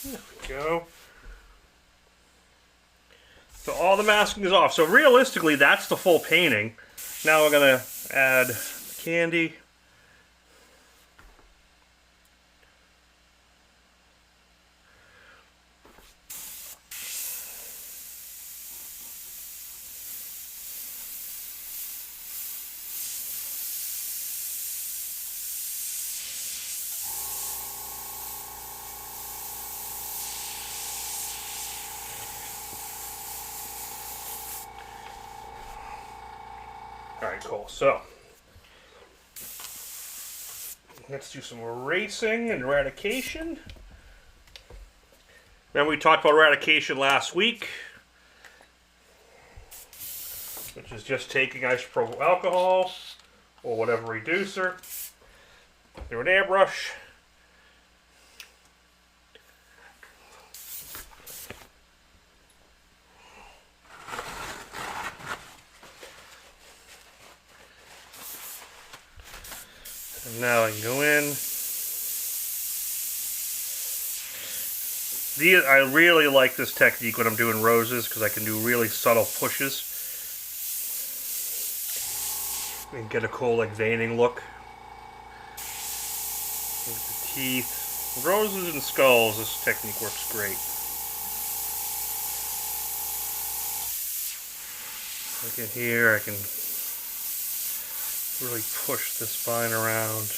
There we go. So all the masking is off. So realistically, that's the full painting. Now we're going to add the candy. Alright, cool. So, let's do some erasing and eradication. Remember we talked about eradication last week, which is just taking isopropyl alcohol or whatever reducer through an airbrush. And now I can go in. I really like this technique when I'm doing roses because I can do really subtle pushes and get a cool like veining look. With the teeth, roses and skulls, this technique works great. Like in here, I can really push the spine around.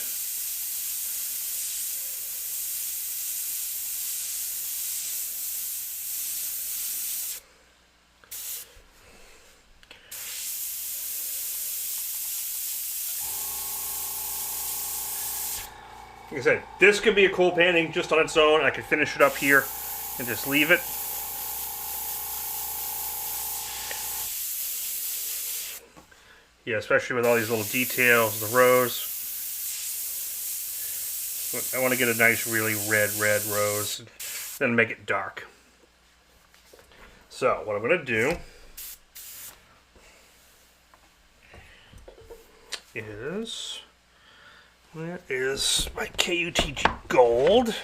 Like I said, this could be a cool painting just on its own. I could finish it up here and just leave it. Yeah, especially with all these little details, the rose. I want to get a nice, really red rose, then make it dark. So, what I'm going to do is, where is my KUTG gold?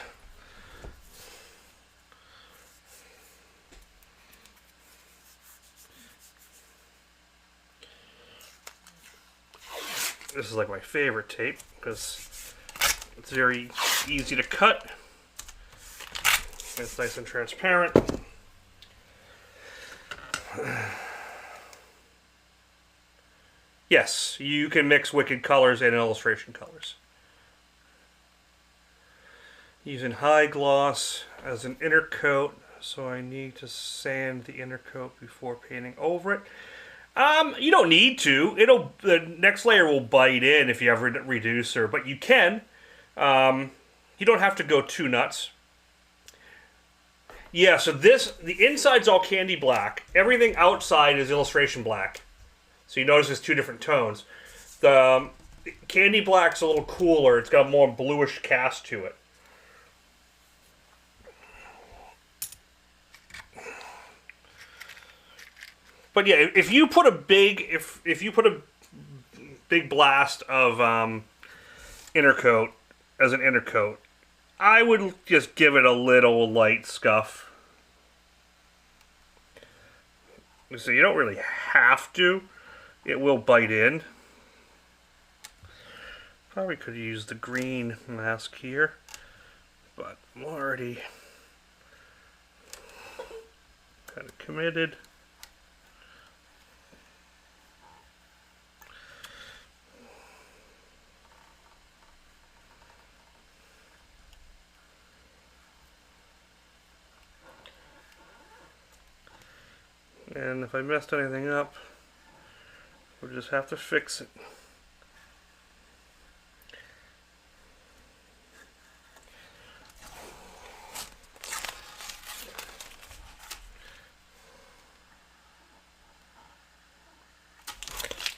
This is like my favorite tape because it's very easy to cut. It's nice and transparent. Yes, you can mix Wicked colors and illustration colors. Using high gloss as an inner coat, so I need to sand the inner coat before painting over it. You don't need to. The next layer will bite in if you have a reducer, but you can. You don't have to go too nuts. Yeah, so the inside's all candy black. Everything outside is illustration black. So you notice there's two different tones. The candy black's a little cooler. It's got a more bluish cast to it. But yeah, if you put a big blast of inner coat as an inner coat, I would just give it a little light scuff. So you don't really have to. It will bite in. Probably could use the green mask here. but I'm already kind of committed. And if I messed anything up, we'll just have to fix it.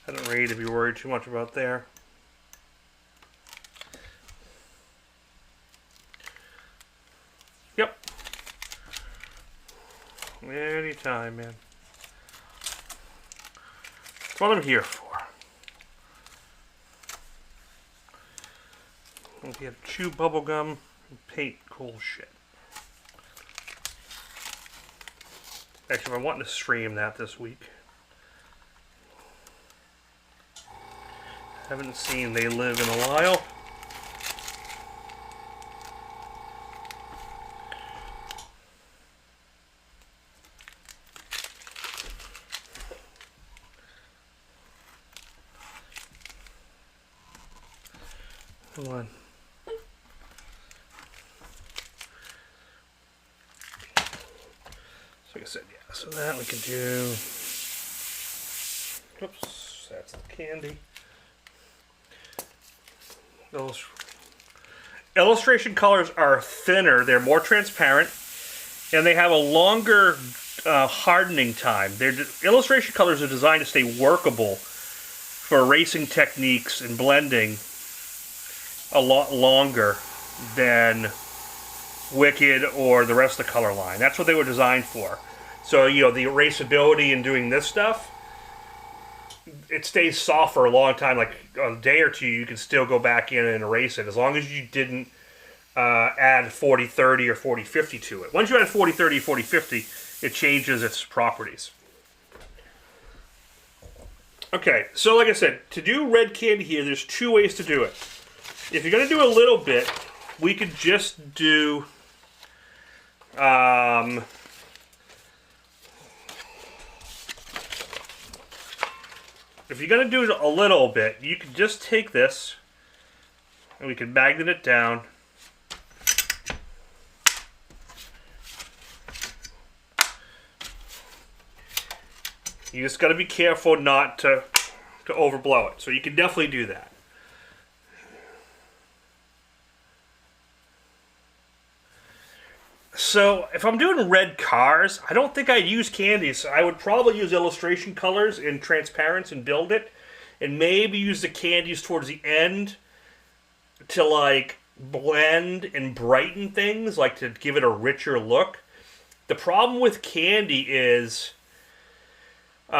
I don't really need to be worried too much about there. Yep. Anytime, man. That's what I'm here for. If you have to chew bubble gum and paint cool shit. Actually, I'm wanting to stream that this week. Haven't seen They Live in a while. Come on. So like I said, yeah, so that we can do. Oops, that's the candy. Those illustration colors are thinner, they're more transparent, and they have a longer hardening time. Illustration colors are designed to stay workable for erasing techniques and blending a lot longer than Wicked or the rest of the color line. That's what they were designed for. So, you know, the erasability in doing this stuff, it stays soft for a long time. Like a day or two, you can still go back in and erase it as long as you didn't add 40-30 or 40-50 to it. Once you add 40-30, 40-50, it changes its properties. Okay, so like I said, to do red candy here, there's two ways to do it. If you're going to do a little bit, we could just do if you're going to do a little bit, you can just take this and we can magnet it down. You just got to be careful not to overblow it. So you can definitely do that. So if I'm doing red cars, I don't think I'd use candies. I would probably use illustration colors in transparency and build it, and maybe use the candies towards the end to like blend and brighten things, like to give it a richer look. The problem with candy is it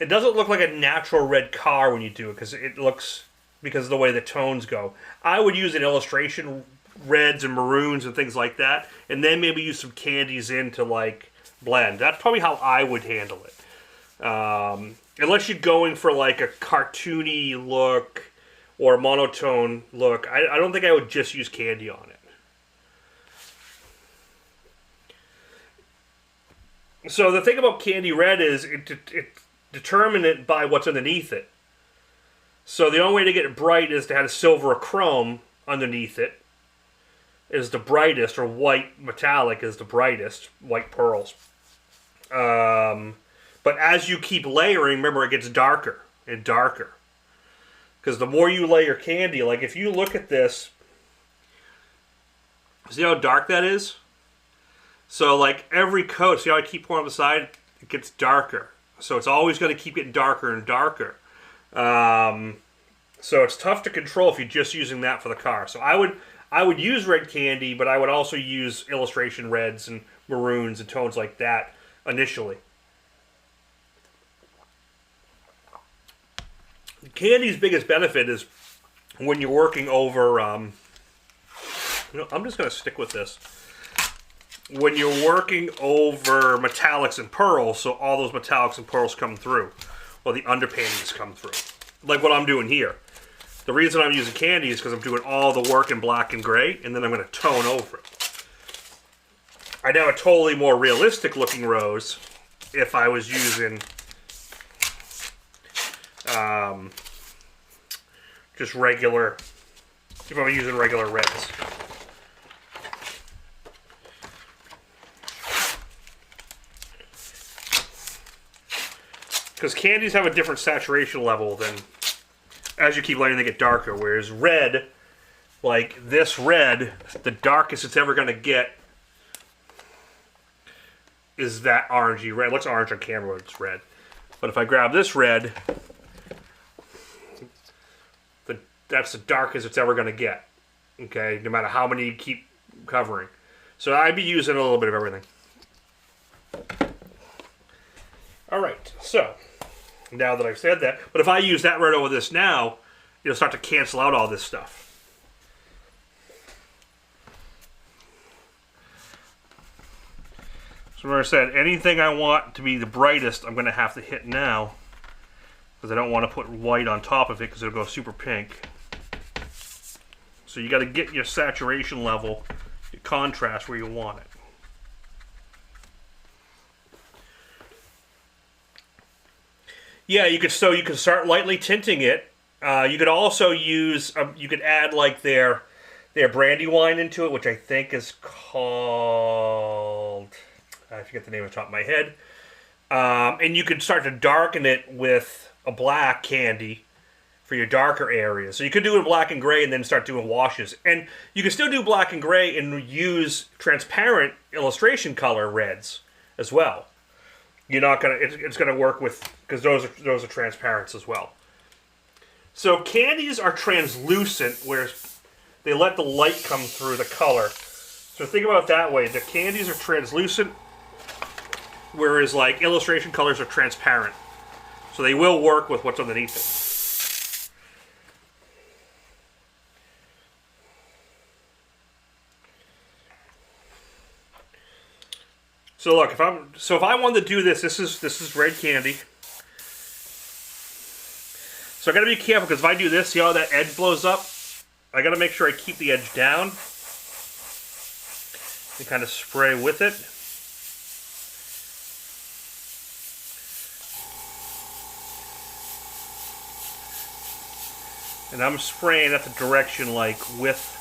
doesn't look like a natural red car when you do it because of the way the tones go. I would use an illustration reds and maroons and things like that, and then maybe use some candies in to like blend. That's probably how I would handle it. Unless you're going for like a cartoony look or a monotone look, I don't think I would just use candy on it. So the thing about candy red is it determined it by what's underneath it. So the only way to get it bright is to have a silver or chrome underneath it. Is the brightest, or white metallic is the brightest, white pearls. But as you keep layering, remember it gets darker and darker. Because the more you layer candy, like if you look at this, see how dark that is? So like every coat, see how I keep pouring on the side? It gets darker. So it's always going to keep getting darker and darker. So it's tough to control if you're just using that for the car. So I would use red candy, but I would also use illustration reds and maroons and tones like that initially. Candy's biggest benefit is when you're working over, I'm just going to stick with this. When you're working over metallics and pearls, so all those metallics and pearls come through, or the underpaintings come through, like what I'm doing here. The reason I'm using candy is because I'm doing all the work in black and gray, and then I'm going to tone over it. I now have a totally more realistic looking rose if I was using just regular, if I was using regular reds. Because candies have a different saturation level than, as you keep letting them get darker, whereas red, like this red, the darkest it's ever going to get is that orangey red. It looks orange on camera when it's red. But if I grab this red, that's the darkest it's ever going to get. Okay, no matter how many you keep covering. So I'd be using a little bit of everything. Alright, so now that I've said that, but if I use that red over this now, it'll start to cancel out all this stuff. So remember I said, anything I want to be the brightest, I'm going to have to hit now. Because I don't want to put white on top of it because it'll go super pink. So you got to get your saturation level, your contrast where you want it. Yeah, you could start lightly tinting it. You could also use you could add like their Brandywine into it, which I think is called, I forget the name off the top of my head. And you could start to darken it with a black candy for your darker areas. So you could do it in black and gray and then start doing washes. And you can still do black and gray and use transparent illustration color reds as well. You're not gonna. It's gonna work with, because those are transparents as well. So candies are translucent, where they let the light come through the color. So think about it that way. The candies are translucent, whereas like illustration colors are transparent. So they will work with what's underneath it. So look, if I wanted to do this, this is red candy. So I got to be careful, because if I do this, see how that edge blows up? I got to make sure I keep the edge down and kind of spray with it. And I'm spraying at the direction like with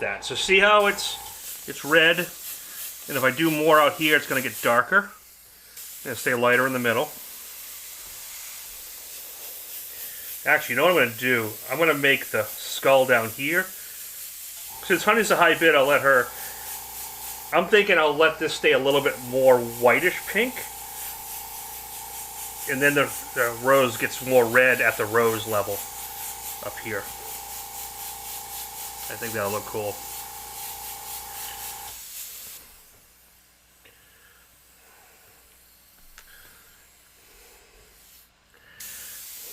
that. So see how it's red, and if I do more out here, it's going to get darker and stay lighter in the middle. Actually, you know what I'm going to do? I'm going to make the skull down here. Since Honey's a high bid, I'm thinking I'll let this stay a little bit more whitish pink, and then the rose gets more red at the rose level up here. I think that'll look cool.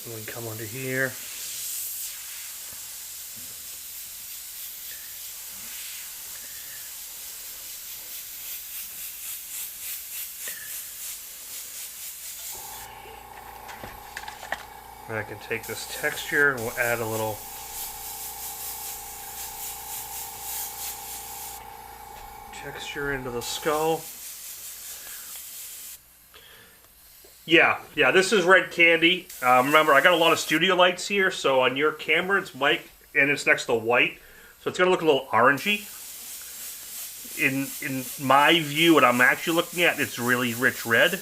And then come onto here. And I can take this texture and we'll add a little texture into the skull. Yeah, this is red candy. Remember, I got a lot of studio lights here, so on your camera it's white and it's next to white, so it's gonna look a little orangey. In my view, what I'm actually looking at, it's really rich red.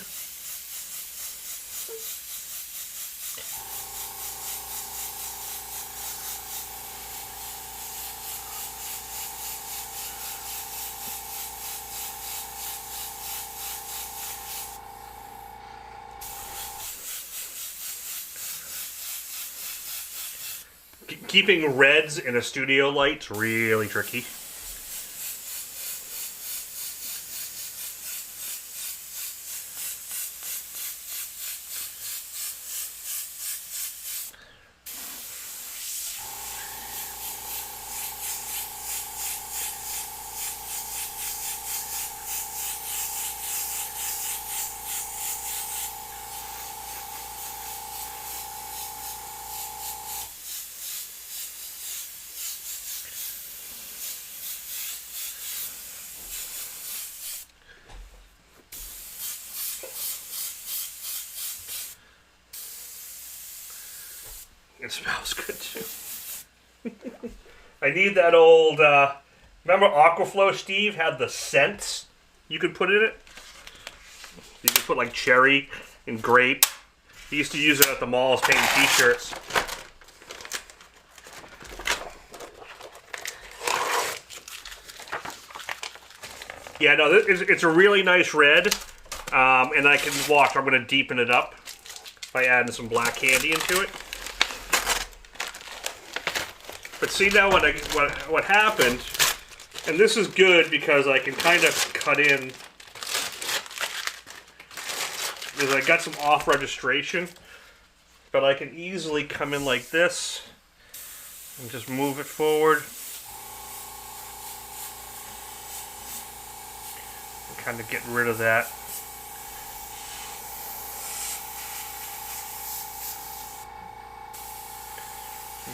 Keeping reds in a studio light's really tricky. It smells good too. I need that old, remember Aquaflow, Steve, had the scents you could put in it? You could put like cherry and grape. He used to use it at the malls painting t-shirts. Yeah, no, it's a really nice red. And I can watch, I'm going to deepen it up by adding some black candy into it. But see now what happened, and this is good because I can kind of cut in, is I got some off registration, but I can easily come in like this and just move it forward. And kind of get rid of that.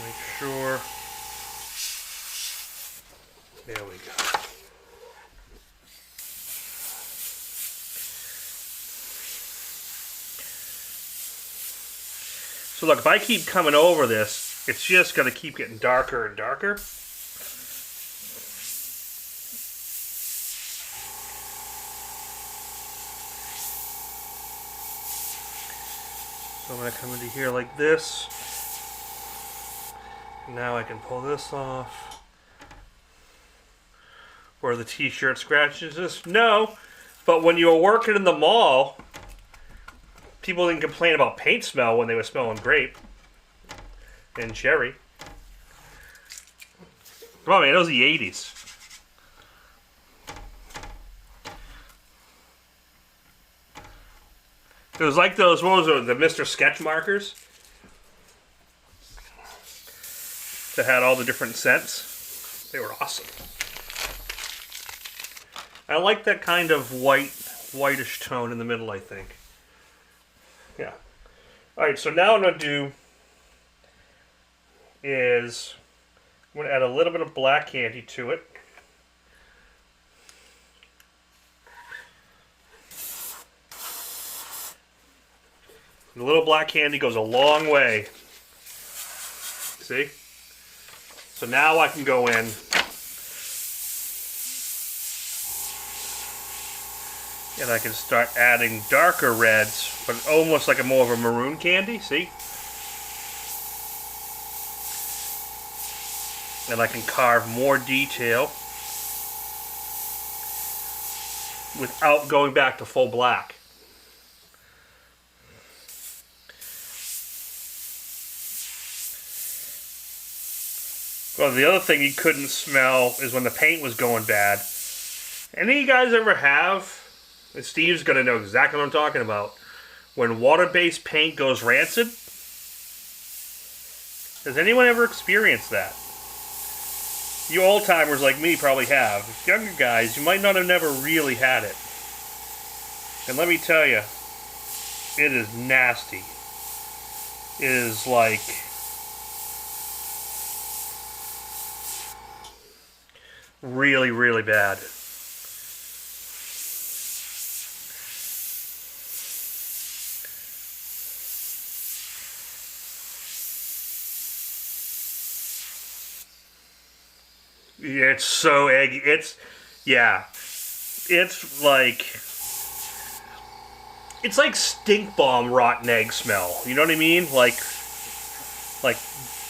Make sure. There we go. So look, if I keep coming over this, it's just going to keep getting darker and darker. So I'm going to come into here like this. Now I can pull this off. Where the t-shirt scratches this? No, but when you were working in the mall, people didn't complain about paint smell when they were smelling grape and cherry. Come on, man, those are the 80s. It was like those, what was it, the Mr. Sketch markers? That had all the different scents. They were awesome. I like that kind of whitish tone in the middle, I think. Yeah. Alright, so now what I'm going to do is I'm going to add a little bit of black candy to it. A little black candy goes a long way. See? So now I can go in and I can start adding darker reds, but almost like a more of a maroon candy, see? And I can carve more detail without going back to full black. Well, the other thing you couldn't smell is when the paint was going bad. Any of you guys ever have, and Steve's going to know exactly what I'm talking about, when water-based paint goes rancid? Has anyone ever experienced that? You old-timers like me probably have. Younger guys, you might not have never really had it. And let me tell you, it is nasty. It is like... really, really bad. It's so eggy. Yeah. It's like stink bomb rotten egg smell. You know what I mean? Like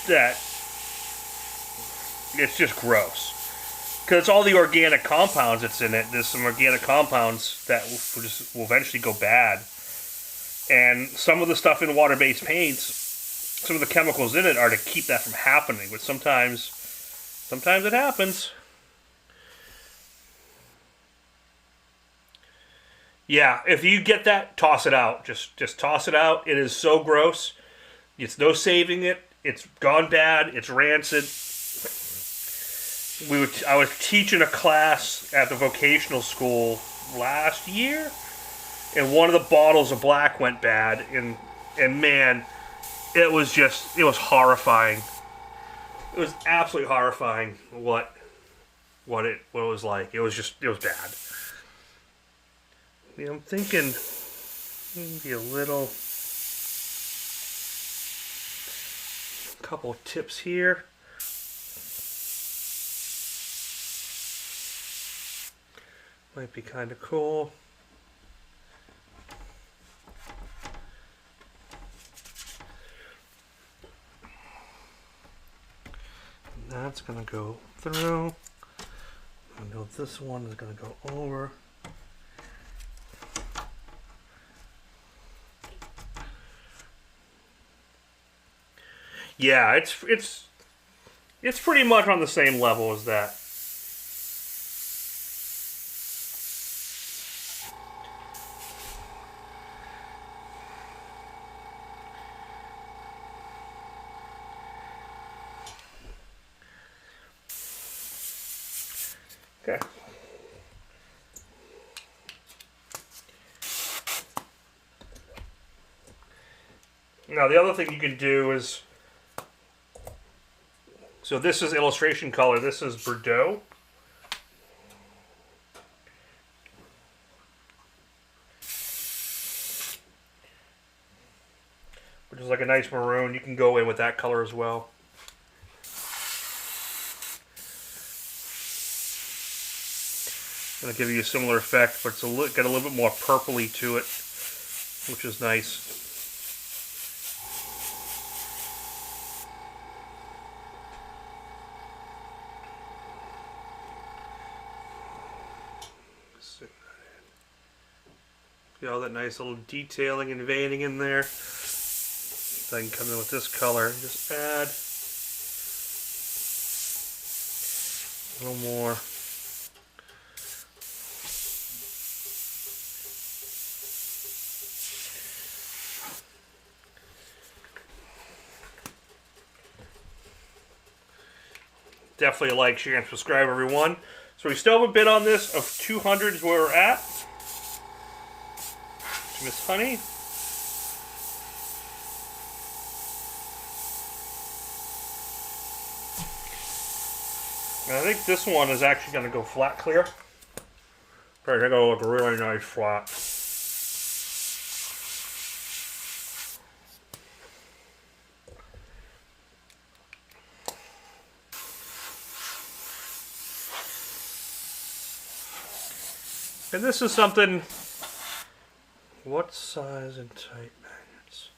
that. It's just gross. Because it's all the organic compounds that's in it. There's some organic compounds that will eventually go bad. And some of the stuff in water-based paints, some of the chemicals in it are to keep that from happening. But sometimes it happens. Yeah, if you get that, toss it out. Just toss it out. It is so gross. It's no saving it. It's gone bad. It's rancid. I was teaching a class at the vocational school last year, and one of the bottles of black went bad, and man, it was horrifying. It was absolutely horrifying what it was like. It was bad. Yeah, I'm thinking maybe a little couple of tips here. Might be kind of cool. And that's going to go through. I know this one is going to go over. Yeah, it's pretty much on the same level as that. Okay. Now the other thing you can do is, so this is illustration color, this is Bordeaux. Which is like a nice maroon. You can go in with that color as well. It'll give you a similar effect, but it's got a little bit more purpley to it, which is nice. See all that nice little detailing and veining in there. So I can come in with this color and just add a little more. Definitely like, share, and subscribe, everyone. So we still have a bid on this of 200 is where we're at. Miss Honey. And I think this one is actually going to go flat clear. But I think it'll look really nice flat. And this is something. What size and type magnets?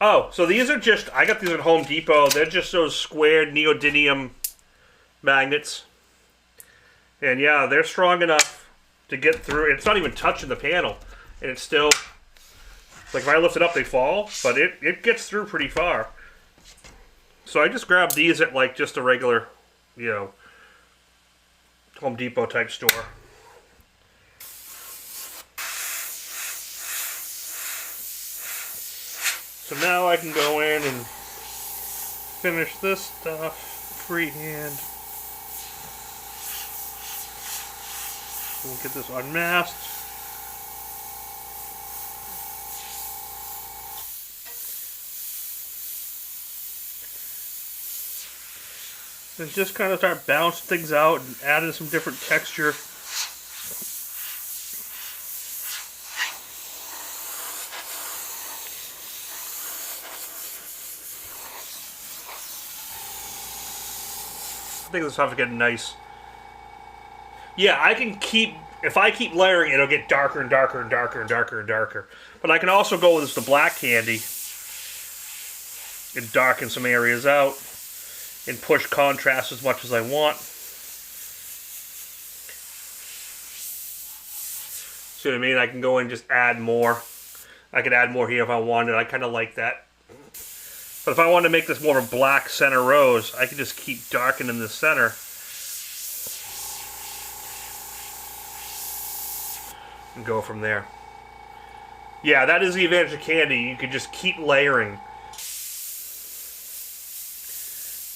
Oh, so these are just, I got these at Home Depot. They're just those squared neodymium magnets. And yeah, they're strong enough to get through. It's not even touching the panel. And it's still, like if I lift it up, they fall. But it gets through pretty far. So I just grabbed these at like just a regular, you know, Home Depot type store. So now I can go in and finish this stuff freehand. We'll get this unmasked. And just kind of start balancing things out and adding some different texture. I think this stuff is getting nice. Yeah, I can keep, if I keep layering, it'll get darker and darker and darker and darker and darker. But I can also go with the black candy and darken some areas out and push contrast as much as I want. See what I mean? I can go and just add more. I could add more here if I wanted. I kind of like that. But if I want to make this more of a black center rose, I can just keep darkening the center. And go from there. Yeah, that is the advantage of candy. You can just keep layering.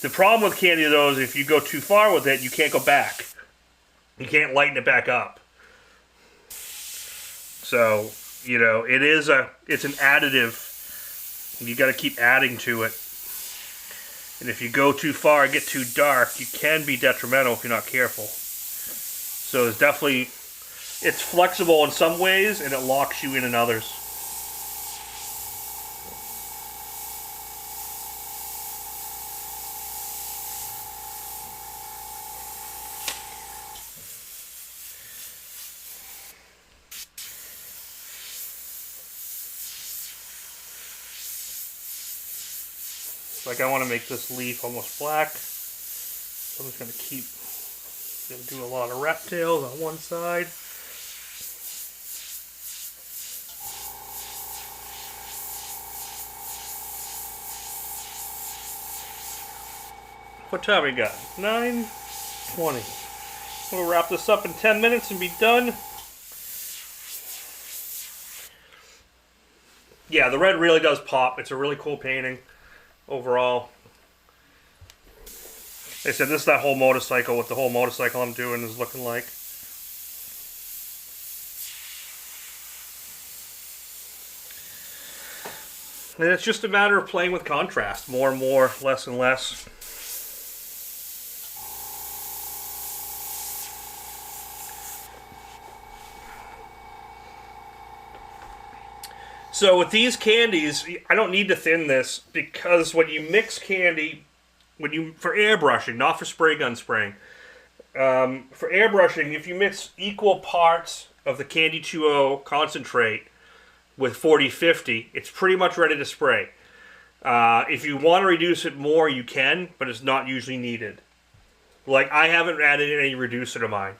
The problem with candy, though, is if you go too far with it, you can't go back. You can't lighten it back up. So, you know, it's an additive. You got to keep adding to it. And if you go too far and get too dark, you can be detrimental if you're not careful. So it's definitely, it's flexible in some ways and it locks you in others. Like I want to make this leaf almost black. So I'm just going to do a lot of rat tails on one side. What time we got? 9:20. We'll wrap this up in 10 minutes and be done. Yeah, the red really does pop. It's a really cool painting overall. Like I said, this is that whole motorcycle, what the whole motorcycle I'm doing is looking like. And it's just a matter of playing with contrast. More and more, less and less. So with these candies, I don't need to thin this because when you mix candy, for airbrushing, not for spray gun spraying, for airbrushing, if you mix equal parts of the Candy 2.0 concentrate with 40-50, it's pretty much ready to spray. If you want to reduce it more, you can, but it's not usually needed. Like, I haven't added any reducer to mine.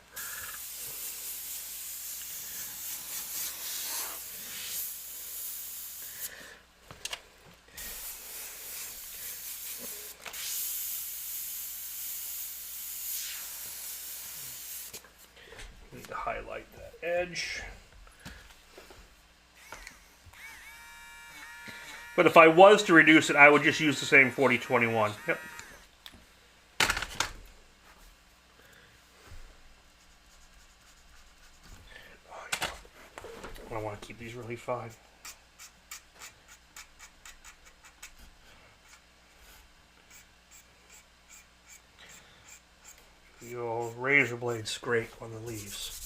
Need to highlight that edge. But if I was to reduce it, I would just use the same 40-21. Yep. I want to keep these really fine. The old razor blade scrape on the leaves.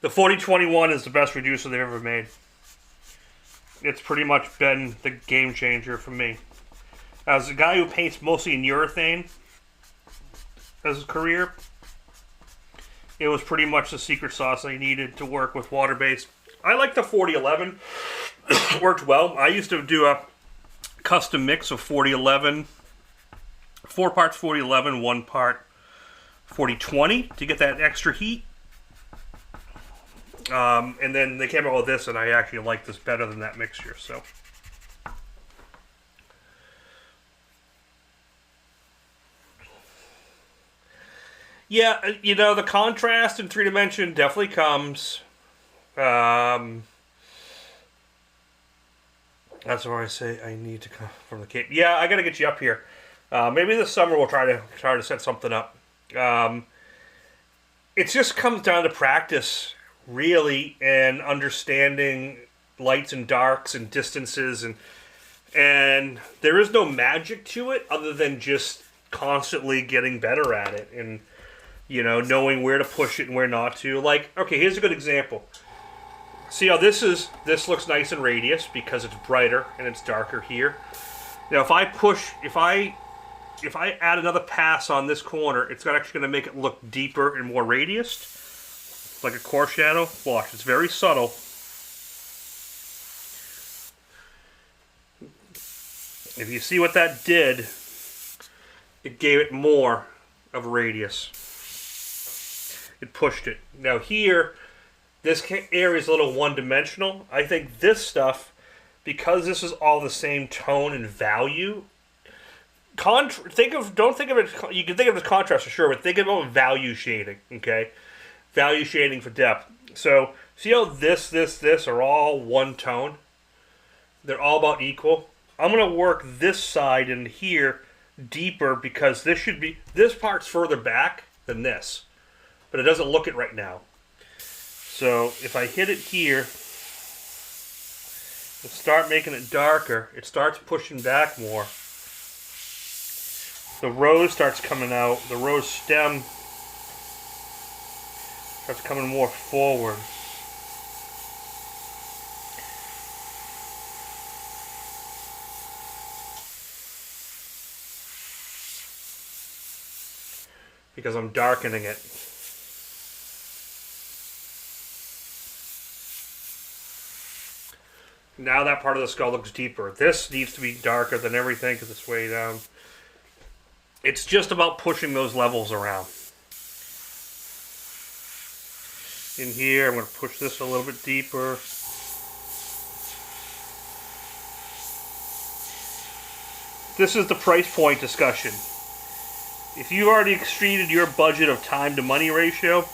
The 40-21 is the best reducer they've ever made. It's pretty much been the game changer for me. As a guy who paints mostly in urethane as a career, it was pretty much the secret sauce I needed to work with water-based. I like the 40-11. Worked well. I used to do a custom mix of 40-11, 4 parts 40-11, 1 part 40-20 to get that extra heat. And then they came out with this, and I actually like this better than that mixture. So, yeah, you know, the contrast in 3-dimension definitely comes. That's where I say I need to come from the Cape. Yeah, I got to get you up here. Maybe this summer we'll try to set something up. It just comes down to practice, really, and understanding lights and darks and distances, and there is no magic to it other than just constantly getting better at it, and you know, knowing where to push it and where not to. Like, okay, here's a good example. See how this looks nice and radius because it's brighter and it's darker here. Now if I add another pass on this corner, it's actually going to make it look deeper and more radiused. Like a core shadow. Watch, it's very subtle. If you see what that did, it gave it more of a radius. It pushed it. Now here, this area is a little one-dimensional. I think this stuff, because this is all the same tone and value, don't think of it, you can think of it as contrast for sure, but think about value shading, okay? Value shading for depth. So, see how this are all one tone? They're all about equal. I'm going to work this side in here deeper because this part's further back than this. But it doesn't look it right now. So, if I hit it here and start making it darker, it starts pushing back more. the rose starts coming out, the rose stem starts coming more forward. Because I'm darkening it. Now that part of the skull looks deeper. This needs to be darker than everything because it's way down. It's just about pushing those levels around. In here, I'm going to push this a little bit deeper. This is the price point discussion. If you've already exceeded your budget of time to money ratio,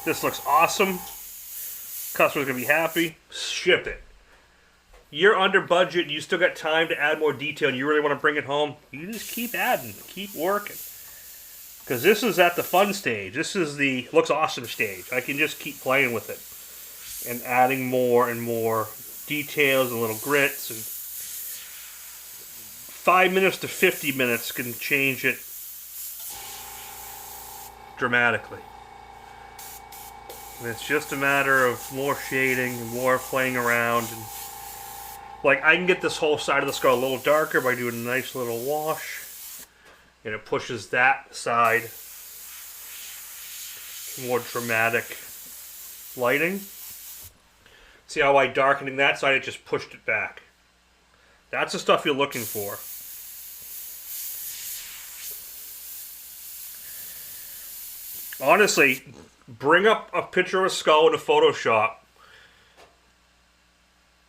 this looks awesome. Customer's going to be happy. Ship it. You're under budget, you still got time to add more detail, and you really want to bring it home, you just keep adding, keep working. Because this is at the fun stage. This is the looks awesome stage. I can just keep playing with it and adding more and more details and little grits. And 5 minutes to 50 minutes can change it dramatically. And it's just a matter of more shading and more playing around. And like, I can get this whole side of the skull a little darker by doing a nice little wash. And it pushes that side more dramatic lighting. See how by darkening that side, it just pushed it back. That's the stuff you're looking for. Honestly, bring up a picture of a skull in a Photoshop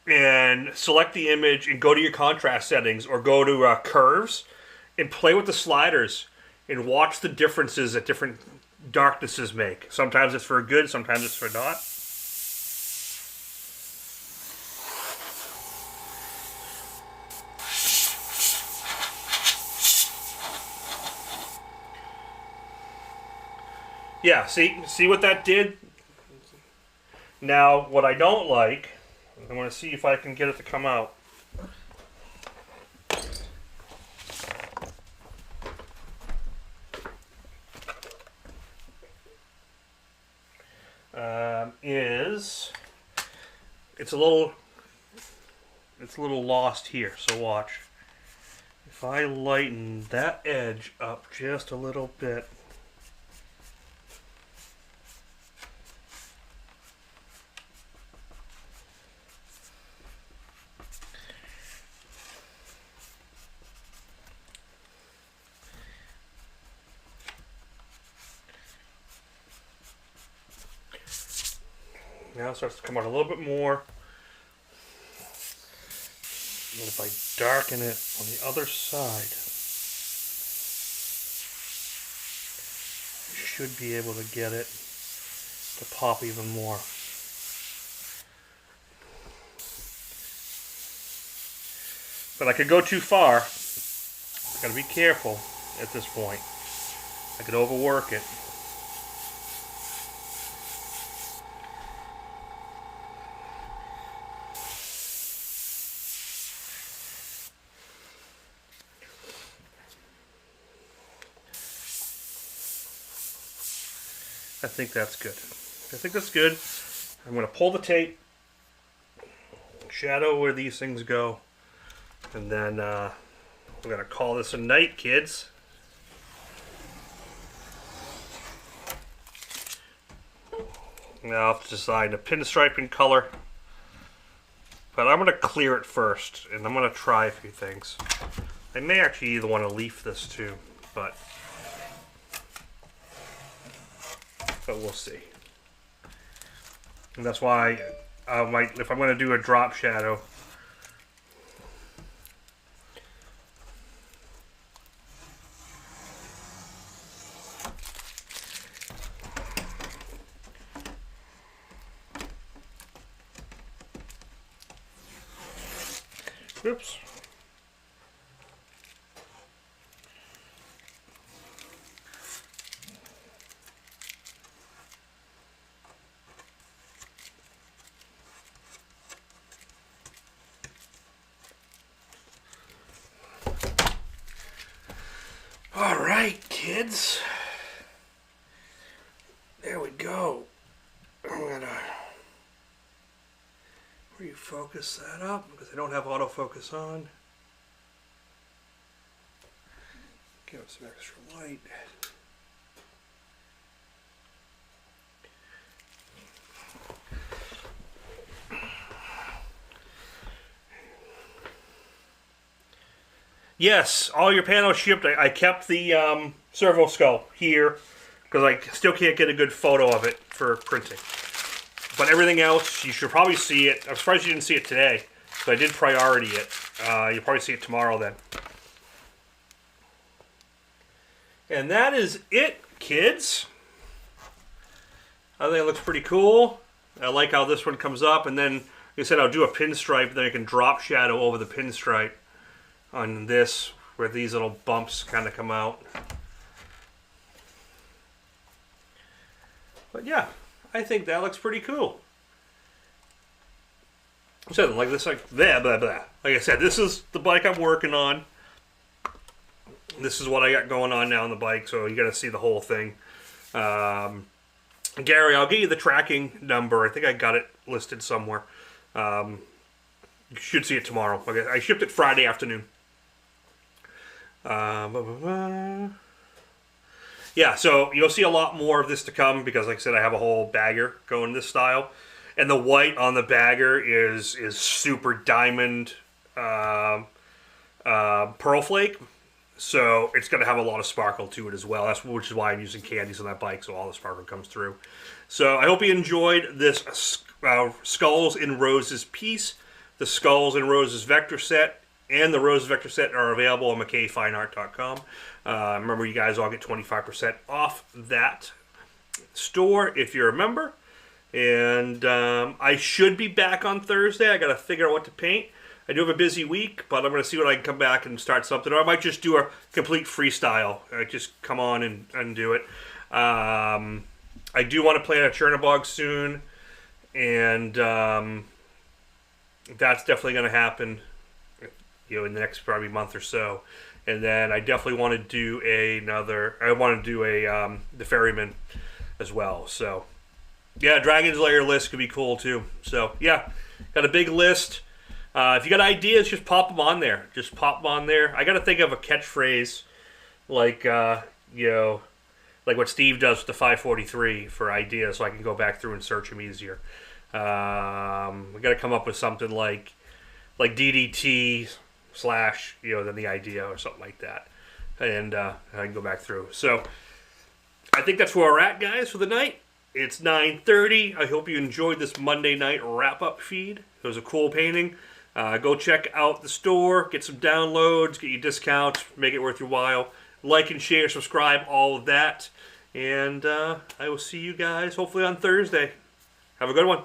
and select the image and go to your contrast settings or go to curves and play with the sliders and watch the differences that different darknesses make. Sometimes it's for good, sometimes it's for not. Yeah, see what that did? Now, what I don't like, I want to see if I can get it to come out. It's a little lost here, so watch. If I lighten that edge up just a little bit, now it starts to come out a little bit more. And if I darken it on the other side, I should be able to get it to pop even more. But I could go too far. I've got to be careful at this point. I could overwork it. I think that's good. I think that's good. I'm going to pull the tape, shadow where these things go, and then we're going to call this a night, kids. Now I'll have to decide a pinstriping color, but I'm going to clear it first, and I'm going to try a few things. I may actually either want to leaf this too, but we'll see. And that's why I might, if I'm going to do a drop shadow, oops. kids. There we go. I'm gonna refocus that up because I don't have autofocus on. Give it some extra light. Yes, all your panels shipped. I kept the servo skull here because I still can't get a good photo of it for printing. But everything else, you should probably see it. I'm surprised you didn't see it today, so I did priority it. You'll probably see it tomorrow then. And that is it, kids. I think it looks pretty cool. I like how this one comes up, and then, like I said, I'll do a pinstripe, then I can drop shadow over the pinstripe on this, where these little bumps kind of come out. But yeah, I think that looks pretty cool. Something like this, like blah, blah, blah. Like I said, this is the bike I'm working on. This is what I got going on now on the bike, so you got to see the whole thing. Gary, I'll get you the tracking number. I think I got it listed somewhere. You should see it tomorrow. Okay, I shipped it Friday afternoon. Yeah, so you'll see a lot more of this to come because, like I said, I have a whole bagger going this style, and the white on the bagger is super diamond pearl flake, so it's going to have a lot of sparkle to it as well. Which is why I'm using candies on that bike, so all the sparkle comes through. So I hope you enjoyed this Skulls in Roses piece. The Skulls in Roses vector set and the Rose Vector set are available on McKayFineArt.com. Remember, you guys all get 25% off that store if you're a member. And I should be back on Thursday. I got to figure out what to paint. I do have a busy week, but I'm going to see what I can come back and start something. Or I might just do a complete freestyle. Just come on and do it. I do want to play a Chernobog soon. And that's definitely going to happen, in the next probably month or so. And then I definitely want to do the Ferryman as well. So yeah, Dragon's Lair list could be cool too. So yeah, got a big list. If you got ideas, just pop them on there. I got to think of a catchphrase like like what Steve does with the 543 for ideas, so I can go back through and search them easier. We got to come up with something like DDT / then the idea or something like that, and I can go back through. So I think that's where we're at, guys, for the night. It's 9:30. I hope you enjoyed this Monday night wrap-up feed. It was a cool painting. Go check out the store, get some downloads, get your discounts, make it worth your while. Like and share, subscribe, all of that. And I will see you guys hopefully on Thursday. Have a good one.